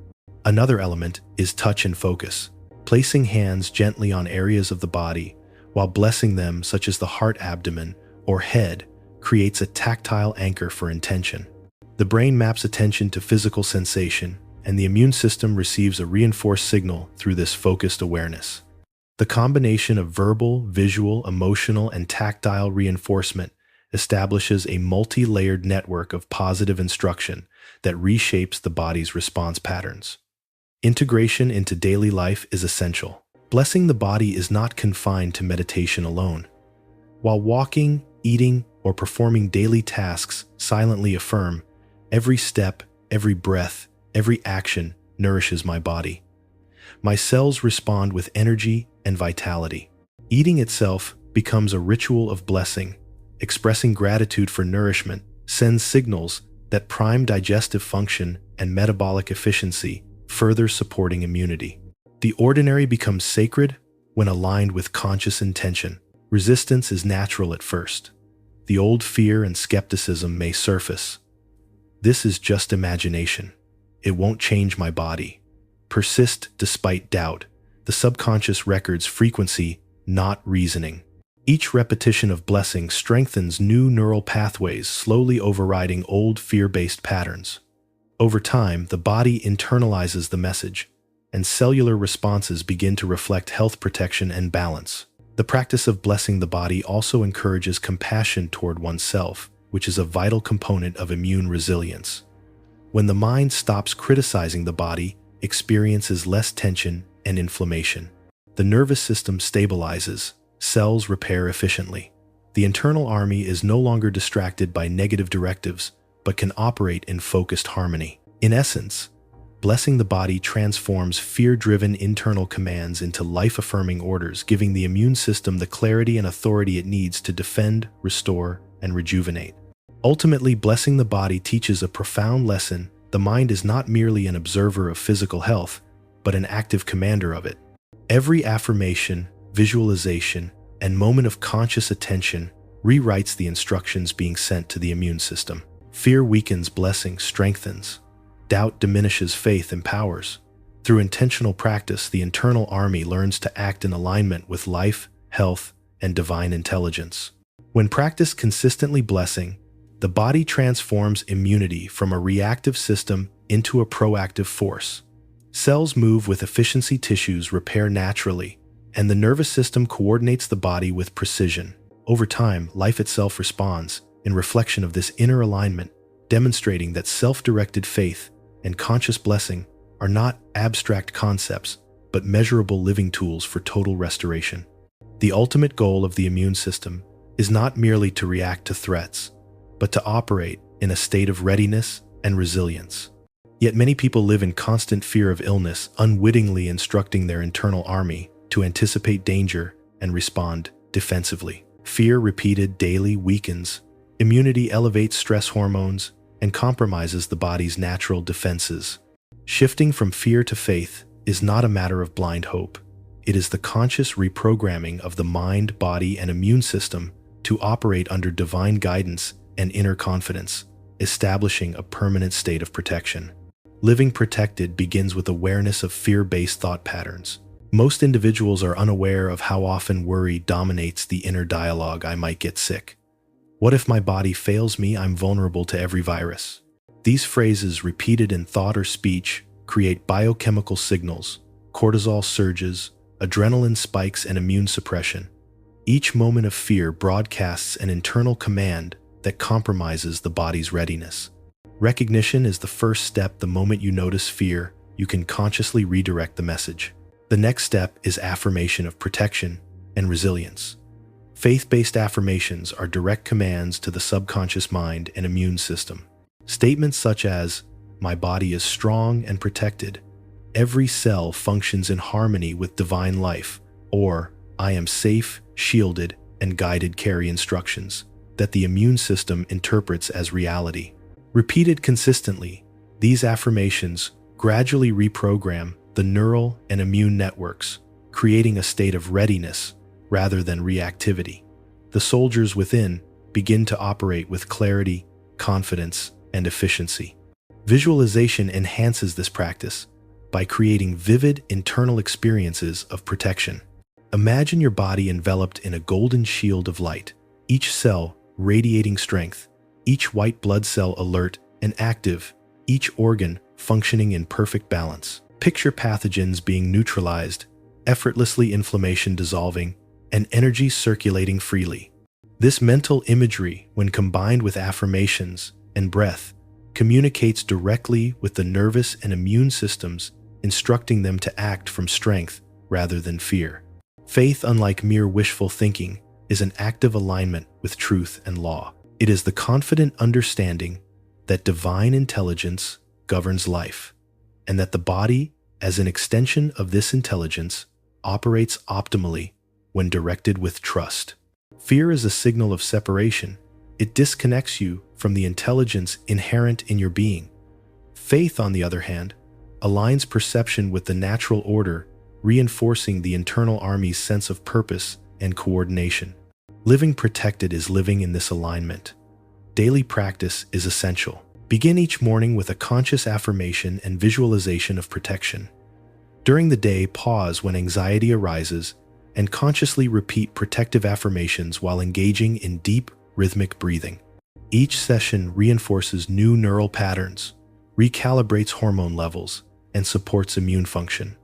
Another element is touch and focus. Placing hands gently on areas of the body while blessing them, such as the heart, abdomen, or head, creates a tactile anchor for intention. The brain maps attention to physical sensation, and the immune system receives a reinforced signal through this focused awareness. The combination of verbal, visual, emotional, and tactile reinforcement establishes a multi-layered network of positive instruction that reshapes the body's response patterns. Integration into daily life is essential. Blessing the body is not confined to meditation alone. While walking, eating, or performing daily tasks, silently affirm, every step, every breath, every action nourishes my body. My cells respond with energy and vitality. Eating itself becomes a ritual of blessing. Expressing gratitude for nourishment sends signals that prime digestive function and metabolic efficiency, further supporting immunity. The ordinary becomes sacred when aligned with conscious intention. Resistance is natural at first. The old fear and skepticism may surface. This is just imagination. It won't change my body. Persist despite doubt. The subconscious records frequency, not reasoning. Each repetition of blessing strengthens new neural pathways, slowly overriding old fear-based patterns. Over time, the body internalizes the message, and cellular responses begin to reflect health, protection, and balance. The practice of blessing the body also encourages compassion toward oneself, which is a vital component of immune resilience. When the mind stops criticizing the body, experiences less tension and inflammation. The nervous system stabilizes, cells repair efficiently. The internal army is no longer distracted by negative directives, but can operate in focused harmony. In essence, blessing the body transforms fear-driven internal commands into life-affirming orders, giving the immune system the clarity and authority it needs to defend, restore, and rejuvenate. Ultimately, blessing the body teaches a profound lesson. The mind is not merely an observer of physical health, but an active commander of it. Every affirmation, visualization, and moment of conscious attention rewrites the instructions being sent to the immune system. Fear weakens, blessing strengthens. Doubt diminishes, faith empowers. Through intentional practice, the internal army learns to act in alignment with life, health, and divine intelligence. When practiced consistently, blessing, the body transforms immunity from a reactive system into a proactive force. Cells move with efficiency, tissues repair naturally, and the nervous system coordinates the body with precision. Over time, life itself responds in reflection of this inner alignment, demonstrating that self-directed faith and conscious blessing are not abstract concepts, but measurable living tools for total restoration. The ultimate goal of the immune system is not merely to react to threats, but to operate in a state of readiness and resilience. Yet many people live in constant fear of illness, unwittingly instructing their internal army to anticipate danger and respond defensively. Fear repeated daily weakens immunity, elevates stress hormones, and compromises the body's natural defenses. Shifting from fear to faith is not a matter of blind hope. It is the conscious reprogramming of the mind, body, and immune system to operate under divine guidance and inner confidence, establishing a permanent state of protection. Living protected begins with awareness of fear-based thought patterns. Most individuals are unaware of how often worry dominates the inner dialogue. I might get sick. What if my body fails me? I'm vulnerable to every virus. These phrases, repeated in thought or speech, create biochemical signals, cortisol surges, adrenaline spikes, and immune suppression. Each moment of fear broadcasts an internal command that compromises the body's readiness. Recognition is the first step. The moment you notice fear, you can consciously redirect the message. The next step is affirmation of protection and resilience. Faith-based affirmations are direct commands to the subconscious mind and immune system. Statements such as, "My body is strong and protected," "Every cell functions in harmony with divine life," or "I am safe, shielded, and guided," carry instructions that the immune system interprets as reality. Repeated consistently, These affirmations gradually reprogram the neural and immune networks, creating a state of readiness rather than reactivity. The soldiers within begin to operate with clarity, confidence, and efficiency. Visualization enhances this practice by creating vivid internal experiences of protection. Imagine your body enveloped in a golden shield of light, each cell radiating strength, each white blood cell alert and active, each organ functioning in perfect balance. Picture pathogens being neutralized, effortlessly inflammation dissolving, and energy circulating freely. This mental imagery, when combined with affirmations and breath, communicates directly with the nervous and immune systems, instructing them to act from strength rather than fear. Faith, unlike mere wishful thinking, is an active alignment with truth and law. It is the confident understanding that divine intelligence governs life, and that the body, as an extension of this intelligence, operates optimally when directed with trust. Fear is a signal of separation. It disconnects you from the intelligence inherent in your being. Faith, on the other hand, aligns perception with the natural order, reinforcing the internal army's sense of purpose and coordination. Living protected is living in this alignment. Daily practice is essential. Begin each morning with a conscious affirmation and visualization of protection. During the day, pause when anxiety arises and consciously repeat protective affirmations while engaging in deep, rhythmic breathing. Each session reinforces new neural patterns, recalibrates hormone levels, and supports immune function.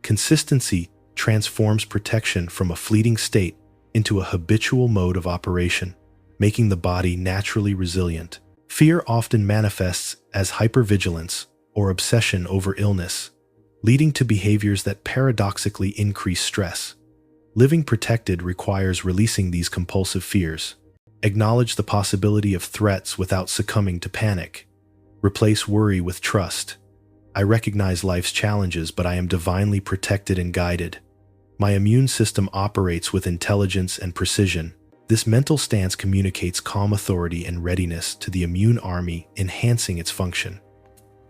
Consistency transforms protection from a fleeting state into a habitual mode of operation, making the body naturally resilient. Fear often manifests as hypervigilance or obsession over illness, leading to behaviors that paradoxically increase stress. Living protected requires releasing these compulsive fears. Acknowledge the possibility of threats without succumbing to panic. Replace worry with trust. I recognize life's challenges, but I am divinely protected and guided. My immune system operates with intelligence and precision. This mental stance communicates calm authority and readiness to the immune army, enhancing its function.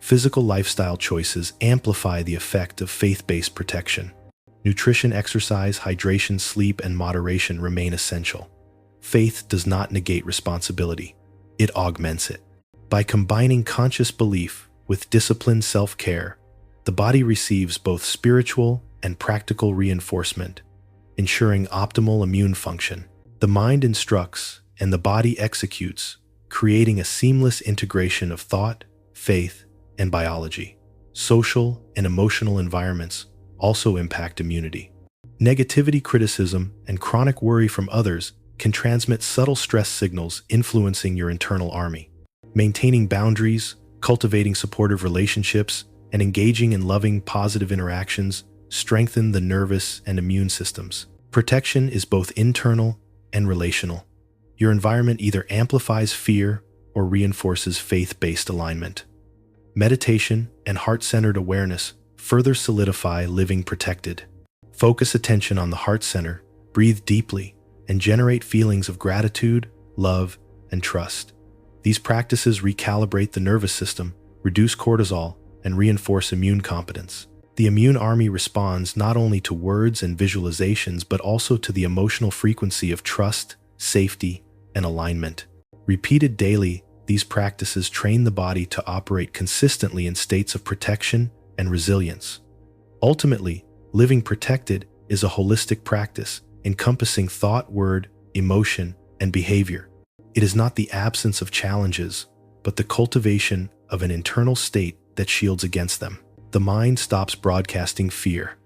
Physical lifestyle choices amplify the effect of faith-based protection. Nutrition, exercise, hydration, sleep, and moderation remain essential. Faith does not negate responsibility. It augments it. By combining conscious belief with disciplined self-care, the body receives both spiritual and practical reinforcement, ensuring optimal immune function. The mind instructs and the body executes, creating a seamless integration of thought, faith, and biology. Social and emotional environments also impact immunity. Negativity, criticism, and chronic worry from others can transmit subtle stress signals influencing your internal army. Maintaining boundaries, cultivating supportive relationships, and engaging in loving, positive interactions strengthen the nervous and immune systems. Protection is both internal and relational. Your environment either amplifies fear or reinforces faith-based alignment. Meditation and heart-centered awareness further solidify living protected. Focus attention on the heart center, breathe deeply, and generate feelings of gratitude, love, and trust. These practices recalibrate the nervous system, reduce cortisol, and reinforce immune competence. The immune army responds not only to words and visualizations, but also to the emotional frequency of trust, safety, and alignment. Repeated daily, these practices train the body to operate consistently in states of protection and resilience. Ultimately, living protected is a holistic practice encompassing thought, word, emotion, and behavior. It is not the absence of challenges, but the cultivation of an internal state that shields against them. The mind stops broadcasting fear.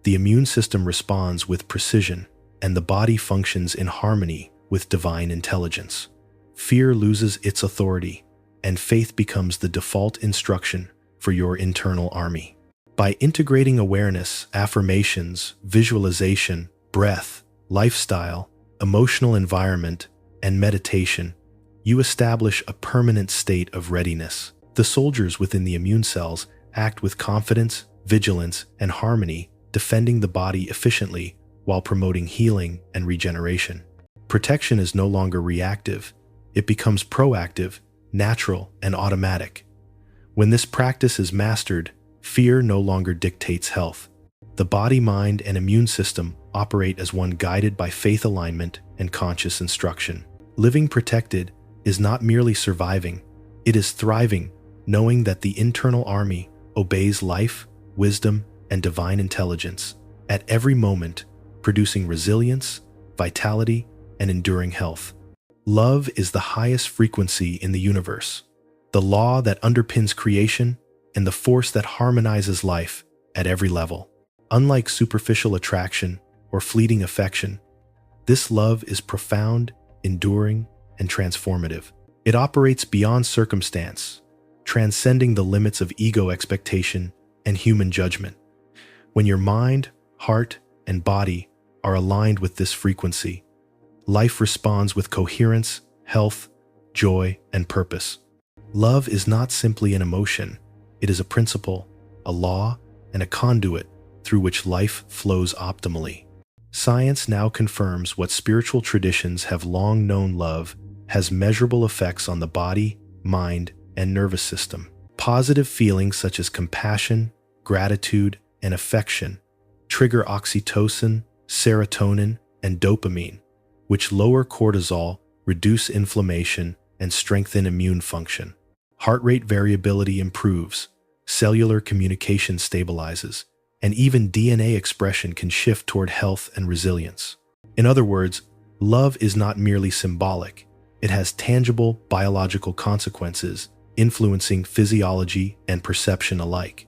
The immune system responds with precision, and the body functions in harmony with divine intelligence. Fear loses its authority, and faith becomes the default instruction for your internal army. By integrating awareness, affirmations, visualization, breath, lifestyle, emotional environment, and meditation, you establish a permanent state of readiness. The soldiers within the immune cells act with confidence, vigilance, and harmony, defending the body efficiently while promoting healing and regeneration. Protection is no longer reactive. It becomes proactive, natural, and automatic. When this practice is mastered, fear no longer dictates health. The body, mind, and immune system operate as one, guided by faith alignment and conscious instruction. Living protected is not merely surviving, it is thriving, knowing that the internal army obeys life, wisdom, and divine intelligence at every moment, producing resilience, vitality, and enduring health. Love is the highest frequency in the universe, the law that underpins creation and the force that harmonizes life at every level. Unlike superficial attraction or fleeting affection, this love is profound, enduring, and transformative. It operates beyond circumstance, transcending the limits of ego expectation and human judgment. When your mind, heart, and body are aligned with this frequency, life responds with coherence, health, joy, and purpose. Love is not simply an emotion, it is a principle, a law, and a conduit through which life flows optimally. Science now confirms what spiritual traditions have long known: love has measurable effects on the body, mind, and nervous system. Positive feelings such as compassion, gratitude, and affection trigger oxytocin, serotonin, and dopamine, which lower cortisol, reduce inflammation, and strengthen immune function. Heart rate variability improves, cellular communication stabilizes, and even DNA expression can shift toward health and resilience. In other words, love is not merely symbolic, it has tangible biological consequences, influencing physiology and perception alike.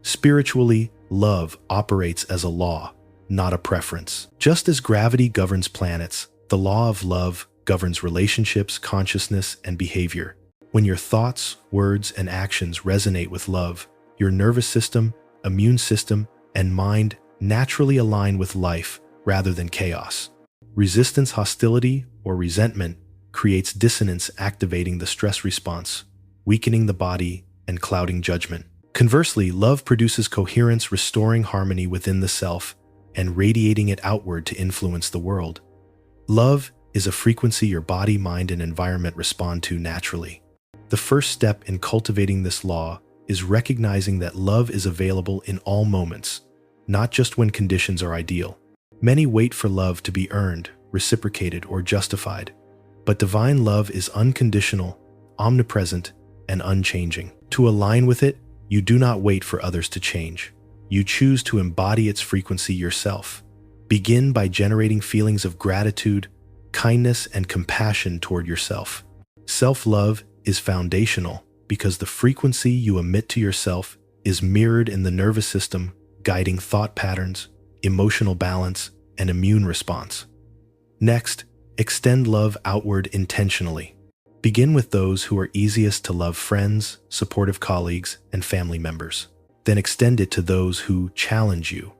Spiritually, love operates as a law, not a preference. Just as gravity governs planets, the law of love governs relationships, consciousness, and behavior. When your thoughts, words, and actions resonate with love, your nervous system, immune system, and mind naturally align with life rather than chaos. Resistance, hostility, or resentment creates dissonance, activating the stress response, weakening the body, and clouding judgment. Conversely, love produces coherence, restoring harmony within the self and radiating it outward to influence the world. Love is a frequency your body, mind, and environment respond to naturally. The first step in cultivating this law is recognizing that love is available in all moments, not just when conditions are ideal. Many wait for love to be earned, reciprocated, or justified, but divine love is unconditional, omnipresent, and unchanging. To align with it, you do not wait for others to change. You choose to embody its frequency yourself. Begin by generating feelings of gratitude, kindness, and compassion toward yourself. Self-love is foundational because the frequency you emit to yourself is mirrored in the nervous system, guiding thought patterns, emotional balance, and immune response. Next, extend love outward intentionally. Begin with those who are easiest to love: friends, supportive colleagues, and family members. Then extend it to those who challenge you.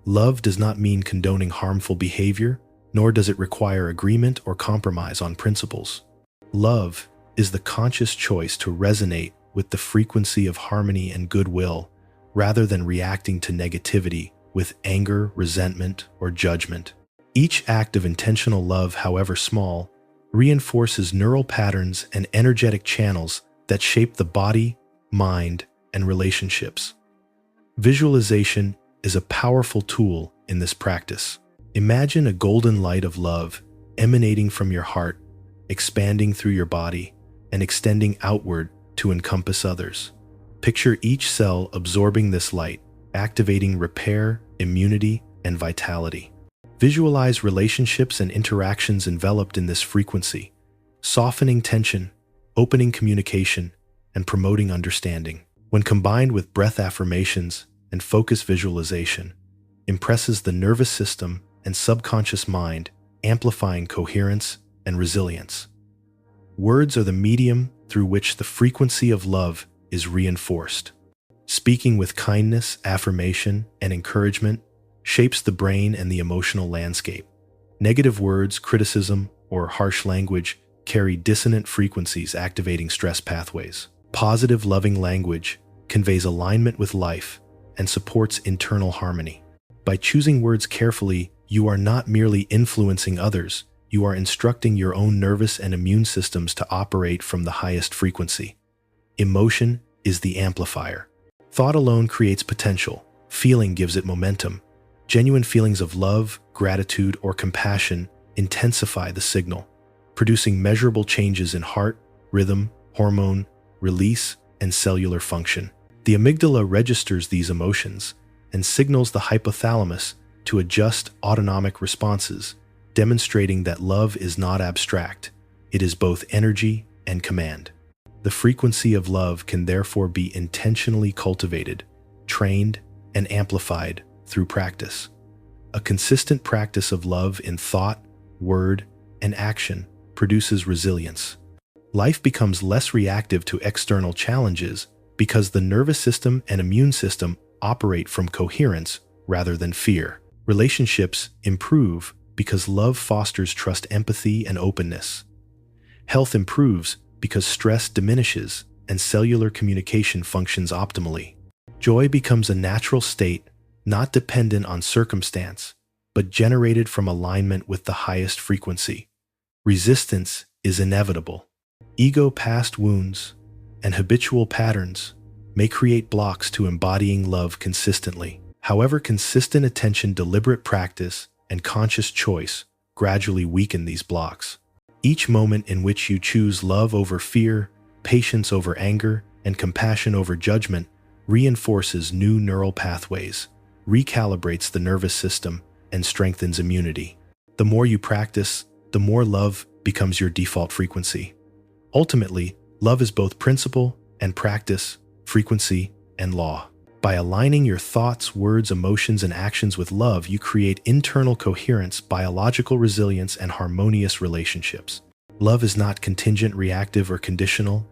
Love does not mean condoning harmful behavior, nor does it require agreement or compromise on principles. Love is the conscious choice to resonate with the frequency of harmony and goodwill, rather than reacting to negativity with anger, resentment, or judgment. Each act of intentional love, however small, reinforces neural patterns and energetic channels that shape the body, mind, and relationships. Visualization is a powerful tool in this practice. Imagine a golden light of love emanating from your heart, expanding through your body, and extending outward to encompass others. Picture each cell absorbing this light, activating repair, immunity, and vitality. Visualize relationships and interactions enveloped in this frequency, softening tension, opening communication, and promoting understanding. When combined with breath affirmations and focused visualization, impresses the nervous system and subconscious mind, amplifying coherence and resilience. Words are the medium through which the frequency of love is reinforced. Speaking with kindness, affirmation, and encouragement shapes the brain and the emotional landscape. Negative words, criticism, or harsh language carry dissonant frequencies, activating stress pathways. Positive, loving language conveys alignment with life and supports internal harmony. By choosing words carefully, you are not merely influencing others, you are instructing your own nervous and immune systems to operate from the highest frequency. Emotion is the amplifier. Thought alone creates potential. Feeling gives it momentum. Genuine feelings of love, gratitude, or compassion intensify the signal, producing measurable changes in heart, rhythm, hormone, release, and cellular function. The amygdala registers these emotions and signals the hypothalamus to adjust autonomic responses, demonstrating that love is not abstract. It is both energy and command. The frequency of love can therefore be intentionally cultivated, trained, and amplified through practice. A consistent practice of love in thought, word, and action produces resilience. Life becomes less reactive to external challenges because the nervous system and immune system operate from coherence rather than fear. Relationships improve because love fosters trust, empathy, and openness. Health improves because stress diminishes and cellular communication functions optimally. Joy becomes a natural state, not dependent on circumstance, but generated from alignment with the highest frequency. Resistance is inevitable. Ego, past wounds, and habitual patterns may create blocks to embodying love consistently. However, consistent attention, deliberate practice, and conscious choice gradually weaken these blocks. Each moment in which you choose love over fear, patience over anger, and compassion over judgment reinforces new neural pathways, recalibrates the nervous system, and strengthens immunity. The more you practice, the more love becomes your default frequency. Ultimately, love is both principle and practice, frequency and law. By aligning your thoughts, words, emotions, and actions with love, you create internal coherence, biological resilience, and harmonious relationships. Love is not contingent, reactive, or conditional.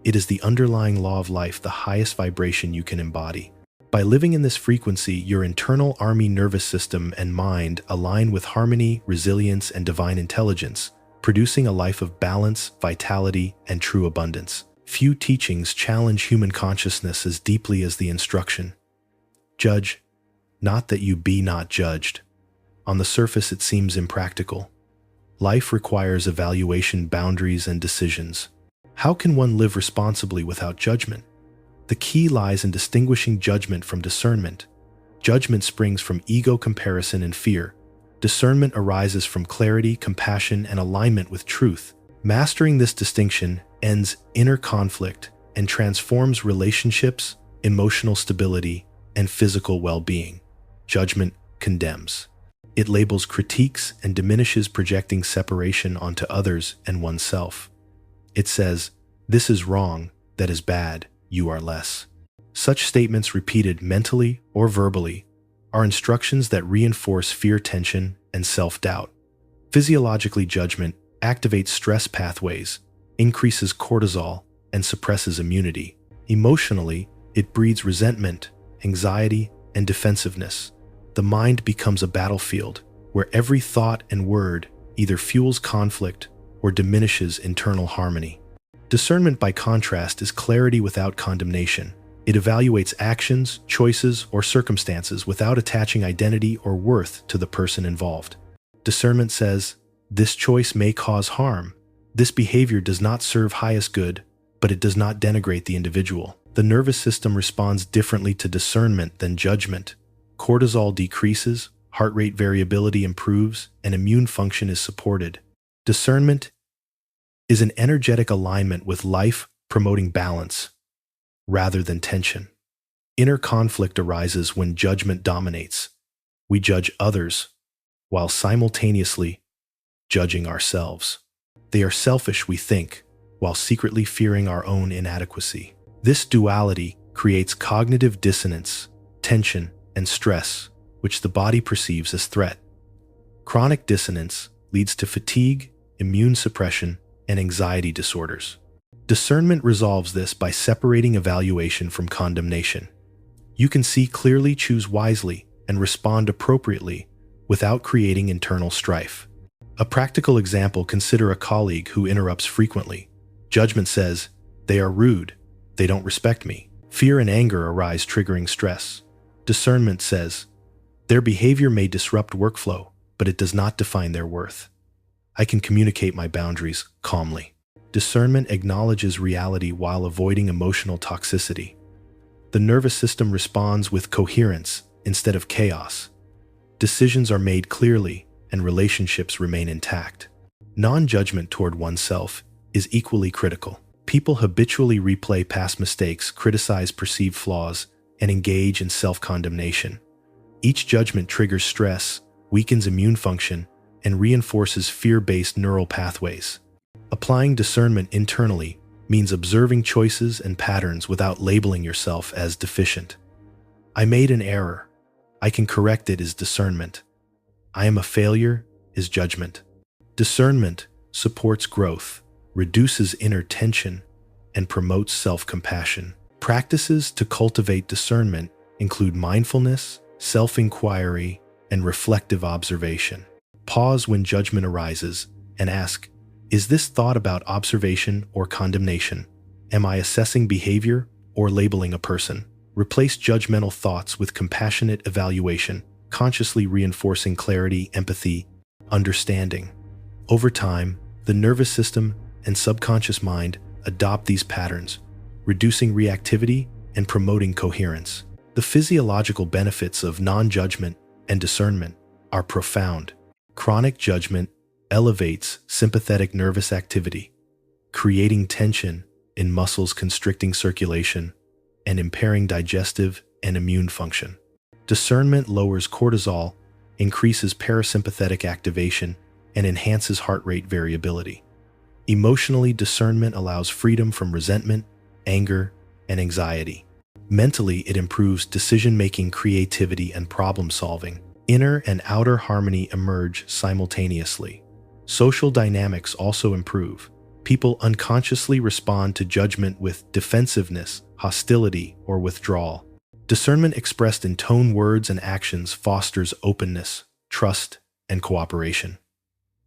It is the underlying law of life, the highest vibration you can embody. By living in this frequency, your internal army nervous system and mind align with harmony, resilience, and divine intelligence, producing a life of balance, vitality, and true abundance. Few teachings challenge human consciousness as deeply as the instruction, "Judge, not that you be not judged." On the surface, it seems impractical. Life requires evaluation, boundaries, and decisions. How can one live responsibly without judgment? The key lies in distinguishing judgment from discernment. Judgment springs from ego, comparison, and fear. Discernment arises from clarity, compassion, and alignment with truth. Mastering this distinction ends inner conflict and transforms relationships, emotional stability, and physical well-being. Judgment condemns. It labels, critiques, and diminishes, projecting separation onto others and oneself. It says, "This is wrong, that is bad, you are less." Such statements, repeated mentally or verbally, are instructions that reinforce fear, tension, and self-doubt. Physiologically, judgment activates stress pathways, increases cortisol, and suppresses immunity. Emotionally, it breeds resentment, anxiety, and defensiveness. The mind becomes a battlefield where every thought and word either fuels conflict or diminishes internal harmony. Discernment, by contrast, is clarity without condemnation. It evaluates actions, choices, or circumstances without attaching identity or worth to the person involved. Discernment says, "This choice may cause harm. This behavior does not serve highest good, but it does not denigrate the individual." The nervous system responds differently to discernment than judgment. Cortisol decreases, heart rate variability improves, and immune function is supported. Discernment is an energetic alignment with life, promoting balance rather than tension. Inner conflict arises when judgment dominates. We judge others while simultaneously judging ourselves. They are selfish, we think, while secretly fearing our own inadequacy. This duality creates cognitive dissonance, tension, and stress, which the body perceives as threat. Chronic dissonance leads to fatigue, immune suppression, and anxiety disorders. Discernment resolves this by separating evaluation from condemnation. You can see clearly, choose wisely, and respond appropriately without creating internal strife. A practical example: consider a colleague who interrupts frequently. Judgment says, "They are rude, they don't respect me." Fear and anger arise, triggering stress. Discernment says, "Their behavior may disrupt workflow, but it does not define their worth. I can communicate my boundaries calmly." Discernment acknowledges reality while avoiding emotional toxicity. The nervous system responds with coherence instead of chaos. Decisions are made clearly, and relationships remain intact. Non-judgment toward oneself is equally critical. People habitually replay past mistakes, criticize perceived flaws, and engage in self-condemnation. Each judgment triggers stress, weakens immune function, and reinforces fear-based neural pathways. Applying discernment internally means observing choices and patterns without labeling yourself as deficient. I made an error. I can correct it is discernment. I am a failure is judgment. Discernment supports growth, reduces inner tension, and promotes self-compassion. Practices to cultivate discernment include mindfulness, self-inquiry, and reflective observation. Pause when judgment arises and ask, is this thought about observation or condemnation? Am I assessing behavior or labeling a person? Replace judgmental thoughts with compassionate evaluation, consciously reinforcing clarity, empathy, understanding. Over time, the nervous system and subconscious mind adopt these patterns, reducing reactivity and promoting coherence. The physiological benefits of non-judgment and discernment are profound. Chronic judgment elevates sympathetic nervous activity, creating tension in muscles, constricting circulation, and impairing digestive and immune function. Discernment lowers cortisol, increases parasympathetic activation, and enhances heart rate variability. Emotionally, discernment allows freedom from resentment, anger, and anxiety. Mentally, it improves decision-making, creativity, and problem-solving. Inner and outer harmony emerge simultaneously. Social dynamics also improve. People unconsciously respond to judgment with defensiveness, hostility, or withdrawal. Discernment expressed in tone, words, and actions fosters openness, trust, and cooperation.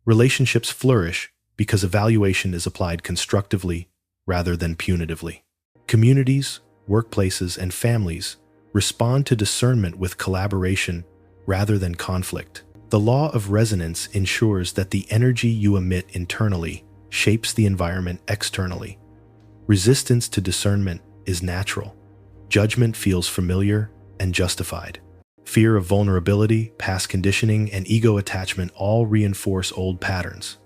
Relationships flourish because evaluation is applied constructively rather than punitively. Communities, workplaces, and families respond to discernment with collaboration rather than conflict. The law of resonance ensures that the energy you emit internally shapes the environment externally. Resistance to discernment is natural. Judgment feels familiar and justified. Fear of vulnerability, past conditioning, and ego attachment all reinforce old patterns.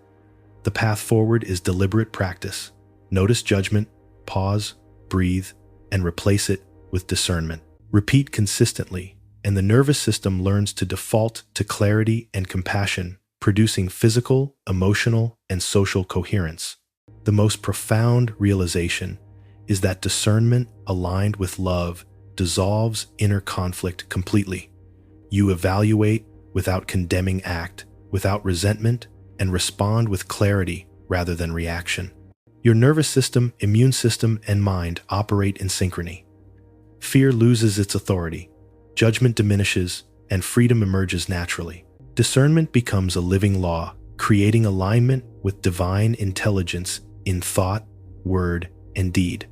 The path forward is deliberate practice. Notice judgment, pause, breathe, and replace it with discernment. Repeat consistently, and the nervous system learns to default to clarity and compassion, producing physical, emotional, and social coherence. The most profound realization is that discernment aligned with love dissolves inner conflict completely. You evaluate without condemning, act without resentment, and respond with clarity rather than reaction. Your nervous system, immune system, and mind operate in synchrony. Fear loses its authority, judgment diminishes, and freedom emerges naturally. Discernment becomes a living law, creating alignment with divine intelligence in thought, word, and deed.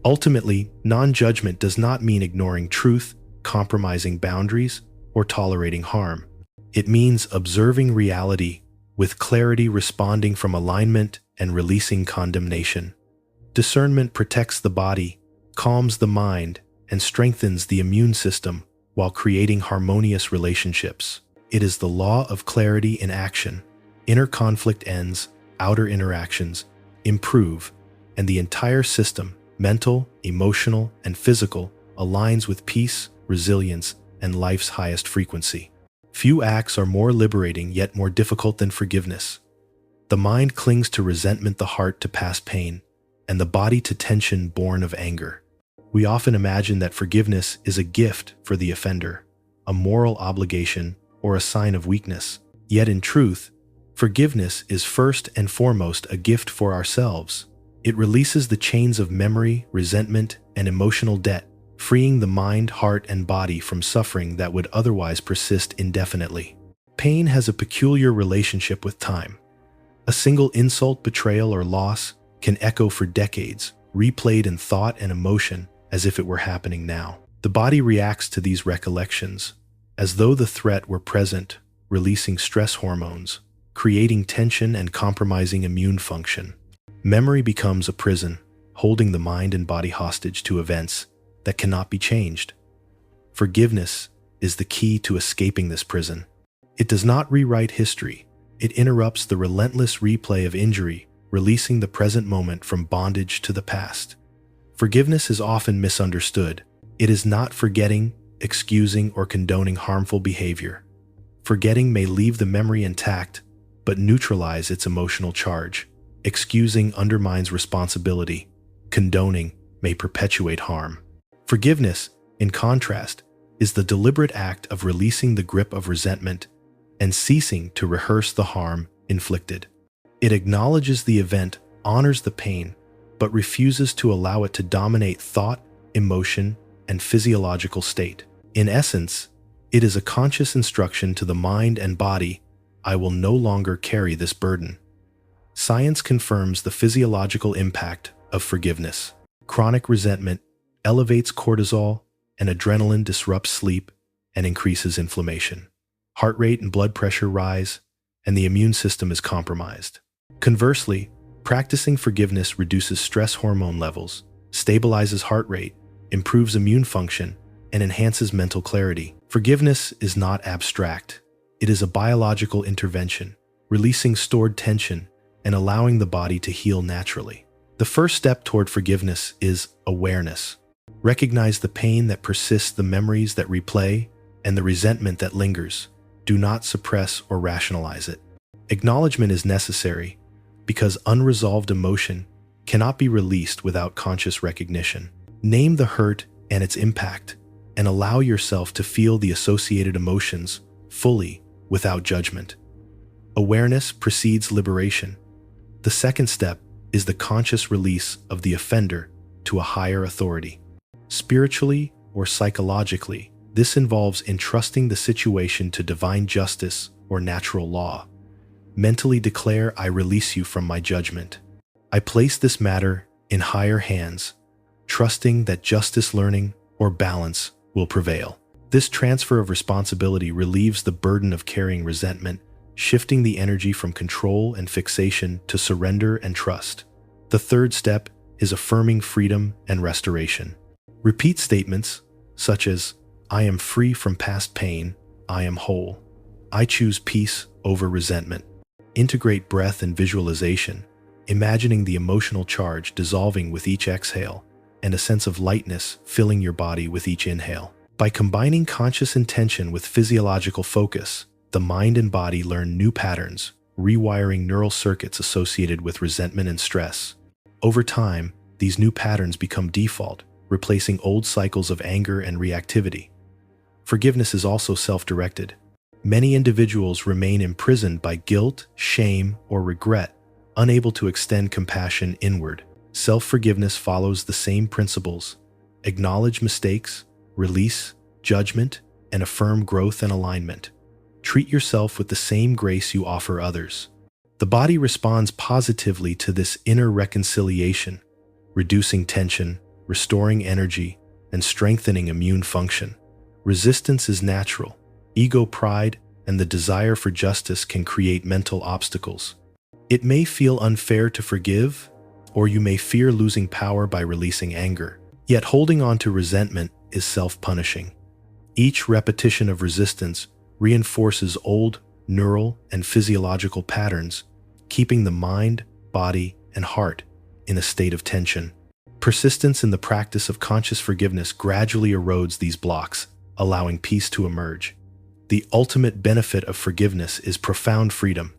Ultimately, non-judgment does not mean ignoring truth, compromising boundaries, or tolerating harm. It means observing reality with clarity, responding from alignment, and releasing condemnation. Discernment protects the body, calms the mind, and strengthens the immune system while creating harmonious relationships. It is the law of clarity in action. Inner conflict ends, outer interactions improve, and the entire system, mental, emotional, and physical, aligns with peace, resilience, and life's highest frequency. Few acts are more liberating yet more difficult than forgiveness. The mind clings to resentment, the heart to past pain, and the body to tension born of anger. We often imagine that forgiveness is a gift for the offender, a moral obligation, or a sign of weakness. Yet in truth, forgiveness is first and foremost a gift for ourselves. It releases the chains of memory, resentment, and emotional debt, freeing the mind, heart, and body from suffering that would otherwise persist indefinitely. Pain has a peculiar relationship with time. A single insult, betrayal, or loss can echo for decades, replayed in thought and emotion as if it were happening now. The body reacts to these recollections as though the threat were present, releasing stress hormones, creating tension and compromising immune function. Memory becomes a prison, holding the mind and body hostage to events that cannot be changed. Forgiveness is the key to escaping this prison. It does not rewrite history. It interrupts the relentless replay of injury, releasing the present moment from bondage to the past. Forgiveness is often misunderstood. It is not forgetting, excusing, or condoning harmful behavior. Forgetting may leave the memory intact, but neutralize its emotional charge. Excusing undermines responsibility. Condoning may perpetuate harm. Forgiveness, in contrast, is the deliberate act of releasing the grip of resentment and ceasing to rehearse the harm inflicted. It acknowledges the event, honors the pain, but refuses to allow it to dominate thought, emotion, and physiological state. In essence, it is a conscious instruction to the mind and body, I will no longer carry this burden. Science confirms the physiological impact of forgiveness. Chronic resentment elevates cortisol, and adrenaline disrupts sleep and increases inflammation. Heart rate and blood pressure rise, and the immune system is compromised. Conversely, practicing forgiveness reduces stress hormone levels, stabilizes heart rate, improves immune function, and enhances mental clarity. Forgiveness is not abstract. It is a biological intervention, releasing stored tension and allowing the body to heal naturally. The first step toward forgiveness is awareness. Recognize the pain that persists, the memories that replay, and the resentment that lingers. Do not suppress or rationalize it. Acknowledgement is necessary because unresolved emotion cannot be released without conscious recognition. Name the hurt and its impact, and allow yourself to feel the associated emotions fully without judgment. Awareness precedes liberation. The second step is the conscious release of the offender to a higher authority. Spiritually or psychologically, this involves entrusting the situation to divine justice or natural law. Mentally declare, I release you from my judgment. I place this matter in higher hands, trusting that justice, learning, or balance will prevail. This transfer of responsibility relieves the burden of carrying resentment, shifting the energy from control and fixation to surrender and trust. The third step is affirming freedom and restoration. Repeat statements such as, I am free from past pain, I am whole, I choose peace over resentment. Integrate breath and visualization, imagining the emotional charge dissolving with each exhale and a sense of lightness filling your body with each inhale. By combining conscious intention with physiological focus, the mind and body learn new patterns, rewiring neural circuits associated with resentment and stress. Over time, these new patterns become default, replacing old cycles of anger and reactivity. Forgiveness is also self-directed. Many individuals remain imprisoned by guilt, shame, or regret, unable to extend compassion inward. Self-forgiveness follows the same principles. Acknowledge mistakes, release judgment, and affirm growth and alignment. Treat yourself with the same grace you offer others. The body responds positively to this inner reconciliation, reducing tension, restoring energy, and strengthening immune function. Resistance is natural. Ego, pride, and the desire for justice can create mental obstacles. It may feel unfair to forgive, or you may fear losing power by releasing anger. Yet holding on to resentment is self-punishing. Each repetition of resistance reinforces old neural and physiological patterns, keeping the mind, body, and heart in a state of tension. Persistence in the practice of conscious forgiveness gradually erodes these blocks, allowing peace to emerge. The ultimate benefit of forgiveness is profound freedom.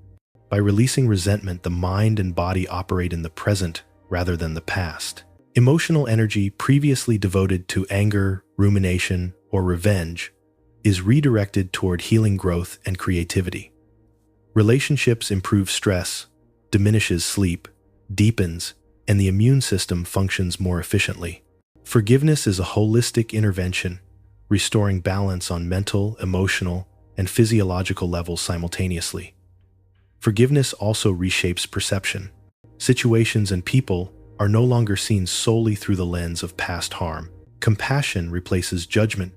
By releasing resentment, the mind and body operate in the present rather than the past. Emotional energy previously devoted to anger, rumination, or revenge is redirected toward healing, growth, and creativity. Relationships improve, stress diminishes, sleep deepens, and the immune system functions more efficiently. Forgiveness is a holistic intervention, restoring balance on mental, emotional, and physiological levels simultaneously. Forgiveness also reshapes perception. Situations and people are no longer seen solely through the lens of past harm. Compassion replaces judgment,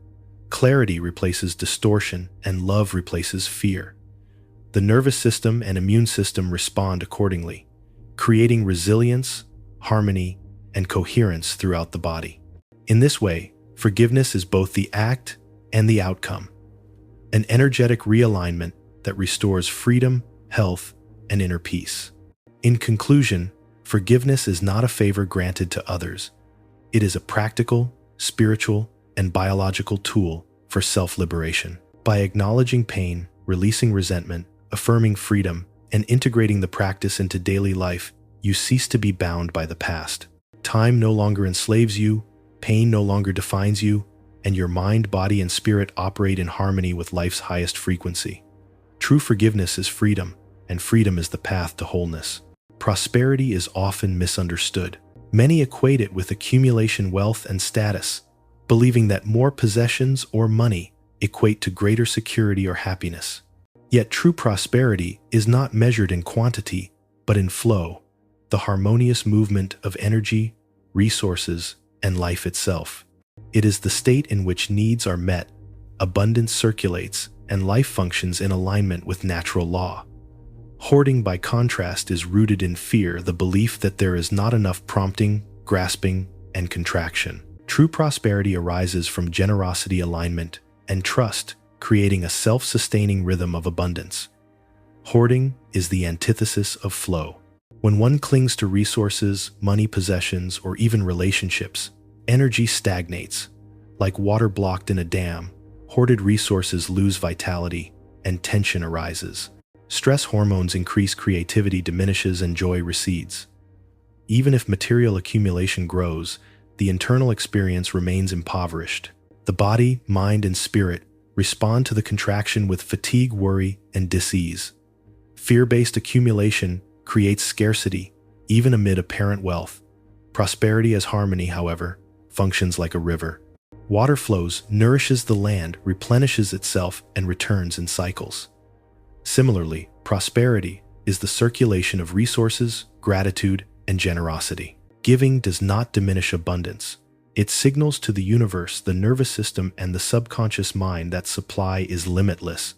clarity replaces distortion, and love replaces fear. The nervous system and immune system respond accordingly, creating resilience, harmony, and coherence throughout the body. In this way, forgiveness is both the act and the outcome, an energetic realignment that restores freedom, health, and inner peace. In conclusion, forgiveness is not a favor granted to others. It is a practical, spiritual, and biological tool for self-liberation. By acknowledging pain, releasing resentment, affirming freedom, and integrating the practice into daily life, you cease to be bound by the past. Time no longer enslaves you, pain no longer defines you, and your mind, body, and spirit operate in harmony with life's highest frequency. True forgiveness is freedom, and freedom is the path to wholeness. Prosperity is often misunderstood. Many equate it with accumulation, wealth, and status, believing that more possessions or money equate to greater security or happiness. Yet true prosperity is not measured in quantity, but in flow, the harmonious movement of energy, resources, and life itself. It is the state in which needs are met, abundance circulates, and life functions in alignment with natural law. Hoarding, by contrast, is rooted in fear, the belief that there is not enough, prompting, grasping, and contraction. True prosperity arises from generosity, alignment, and trust, creating a self-sustaining rhythm of abundance. Hoarding is the antithesis of flow. When one clings to resources, money, possessions, or even relationships, energy stagnates. Like water blocked in a dam, hoarded resources lose vitality, and tension arises. Stress hormones increase, creativity diminishes, and joy recedes. Even if material accumulation grows, the internal experience remains impoverished. The body, mind, and spirit respond to the contraction with fatigue, worry, and dis-ease. Fear-based accumulation creates scarcity, even amid apparent wealth. Prosperity as harmony, however, functions like a river. Water flows, nourishes the land, replenishes itself, and returns in cycles. Similarly, prosperity is the circulation of resources, gratitude, and generosity. Giving does not diminish abundance. It signals to the universe, the nervous system, and the subconscious mind that supply is limitless.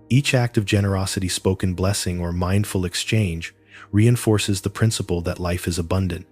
Each act of generosity, spoken blessing, or mindful exchange reinforces the principle that life is abundant.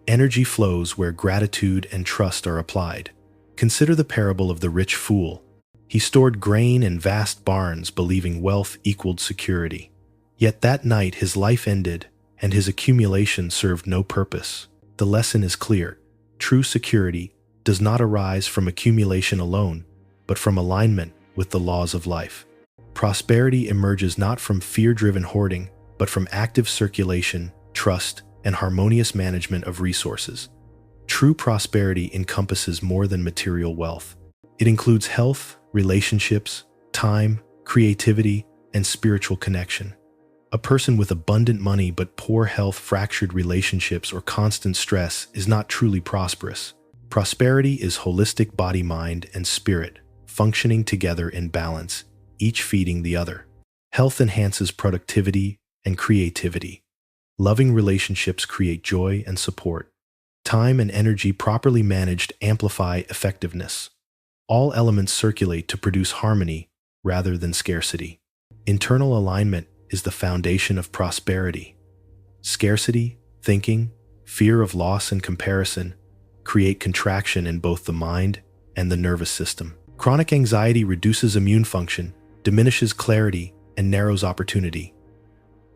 Energy flows where gratitude and trust are applied. Consider the parable of the rich fool. He stored grain in vast barns, believing wealth equaled security. Yet that night his life ended, and his accumulation served no purpose. The lesson is clear. True security does not arise from accumulation alone, but from alignment with the laws of life. Prosperity emerges not from fear-driven hoarding, but from active circulation, trust, and harmonious management of resources. True prosperity encompasses more than material wealth. It includes health, relationships, time, creativity, and spiritual connection. A person with abundant money but poor health, fractured relationships, or constant stress is not truly prosperous. Prosperity is holistic, body, mind, and spirit, functioning together in balance, each feeding the other. Health enhances productivity and creativity. Loving relationships create joy and support. Time and energy properly managed amplify effectiveness. All elements circulate to produce harmony rather than scarcity. Internal alignment is the foundation of prosperity. Scarcity, thinking, fear of loss, and comparison create contraction in both the mind and the nervous system. Chronic anxiety reduces immune function, diminishes clarity, and narrows opportunity.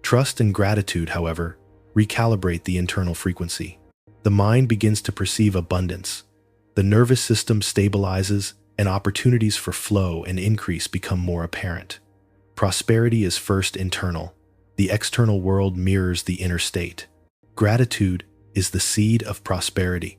Trust and gratitude, however, recalibrate the internal frequency. The mind begins to perceive abundance. The nervous system stabilizes, and opportunities for flow and increase become more apparent. Prosperity is first internal. The external world mirrors the inner state. Gratitude is the seed of prosperity.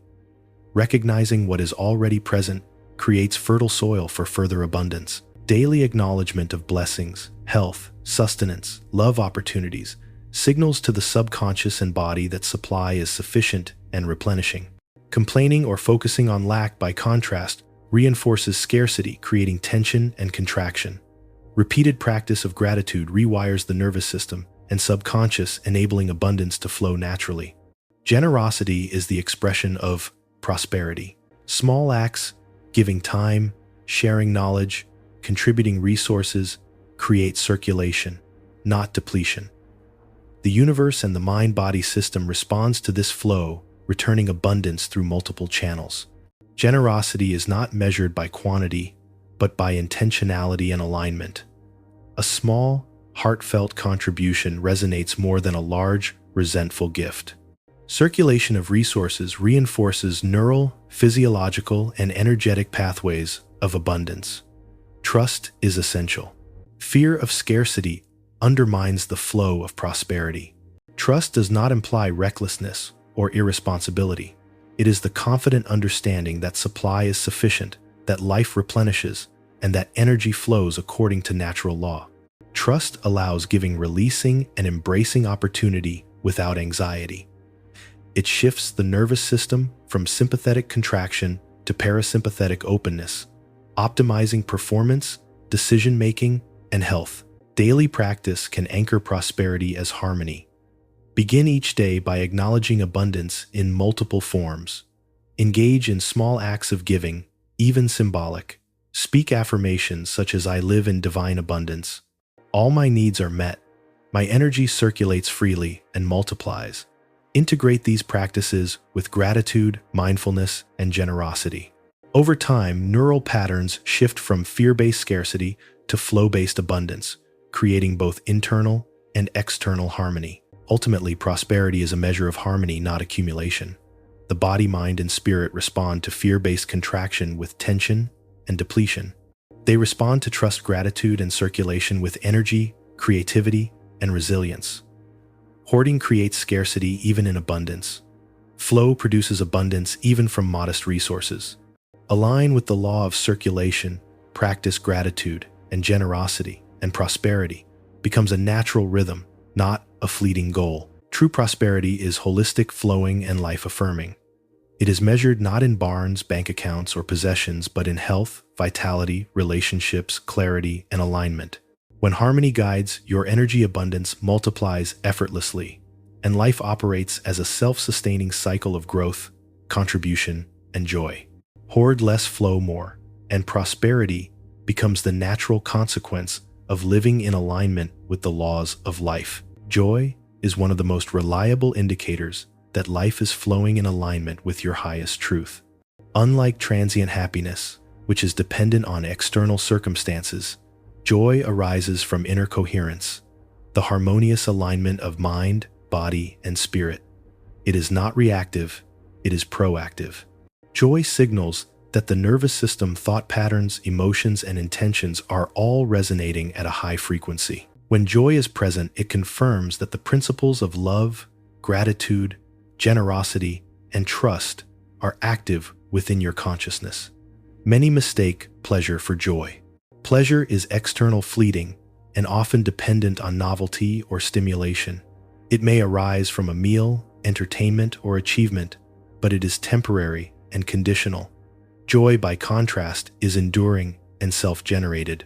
Recognizing what is already present creates fertile soil for further abundance. Daily acknowledgement of blessings, health, sustenance, love opportunities signals to the subconscious and body that supply is sufficient and replenishing. Complaining or focusing on lack, by contrast, reinforces scarcity, creating tension and contraction. Repeated practice of gratitude rewires the nervous system and subconscious, enabling abundance to flow naturally. Generosity is the expression of prosperity. Small acts, giving time, sharing knowledge, contributing resources, create circulation, not depletion. The universe and the mind-body system responds to this flow, returning abundance through multiple channels. Generosity is not measured by quantity, but by intentionality and alignment. A small, heartfelt contribution resonates more than a large, resentful gift. Circulation of resources reinforces neural, physiological, and energetic pathways of abundance. Trust is essential. Fear of scarcity undermines the flow of prosperity. Trust does not imply recklessness or irresponsibility. It is the confident understanding that supply is sufficient, that life replenishes, and that energy flows according to natural law. Trust allows giving, releasing, and embracing opportunity without anxiety. It shifts the nervous system from sympathetic contraction to parasympathetic openness, optimizing performance, decision-making, and health. Daily practice can anchor prosperity as harmony. Begin each day by acknowledging abundance in multiple forms. Engage in small acts of giving, even symbolic. Speak affirmations such as "I live in divine abundance." "All my needs are met." "My energy circulates freely and multiplies." Integrate these practices with gratitude, mindfulness, and generosity. Over time, neural patterns shift from fear-based scarcity to flow-based abundance, creating both internal and external harmony. Ultimately, prosperity is a measure of harmony, not accumulation. The body, mind, and spirit respond to fear-based contraction with tension and depletion. They respond to trust, gratitude, and circulation with energy, creativity, and resilience. Hoarding creates scarcity even in abundance. Flow produces abundance even from modest resources. Align with the law of circulation, practice gratitude and generosity, and prosperity becomes a natural rhythm, not a fleeting goal. True prosperity is holistic, flowing, and life-affirming. It is measured not in barns, bank accounts, or possessions, but in health, vitality, relationships, clarity, and alignment. When harmony guides, your energy abundance multiplies effortlessly, and life operates as a self-sustaining cycle of growth, contribution, and joy. Hoard less, flow more, and prosperity becomes the natural consequence of living in alignment with the laws of life. Joy is one of the most reliable indicators that life is flowing in alignment with your highest truth. Unlike transient happiness, which is dependent on external circumstances, joy arises from inner coherence, the harmonious alignment of mind, body, and spirit. It is not reactive, it is proactive. Joy signals that the nervous system, thought patterns, emotions, and intentions are all resonating at a high frequency. When joy is present, it confirms that the principles of love, gratitude, generosity, and trust are active within your consciousness. Many mistake pleasure for joy. Pleasure is external, fleeting, and often dependent on novelty or stimulation. It may arise from a meal, entertainment, or achievement, but it is temporary and conditional. Joy, by contrast, is enduring and self-generated.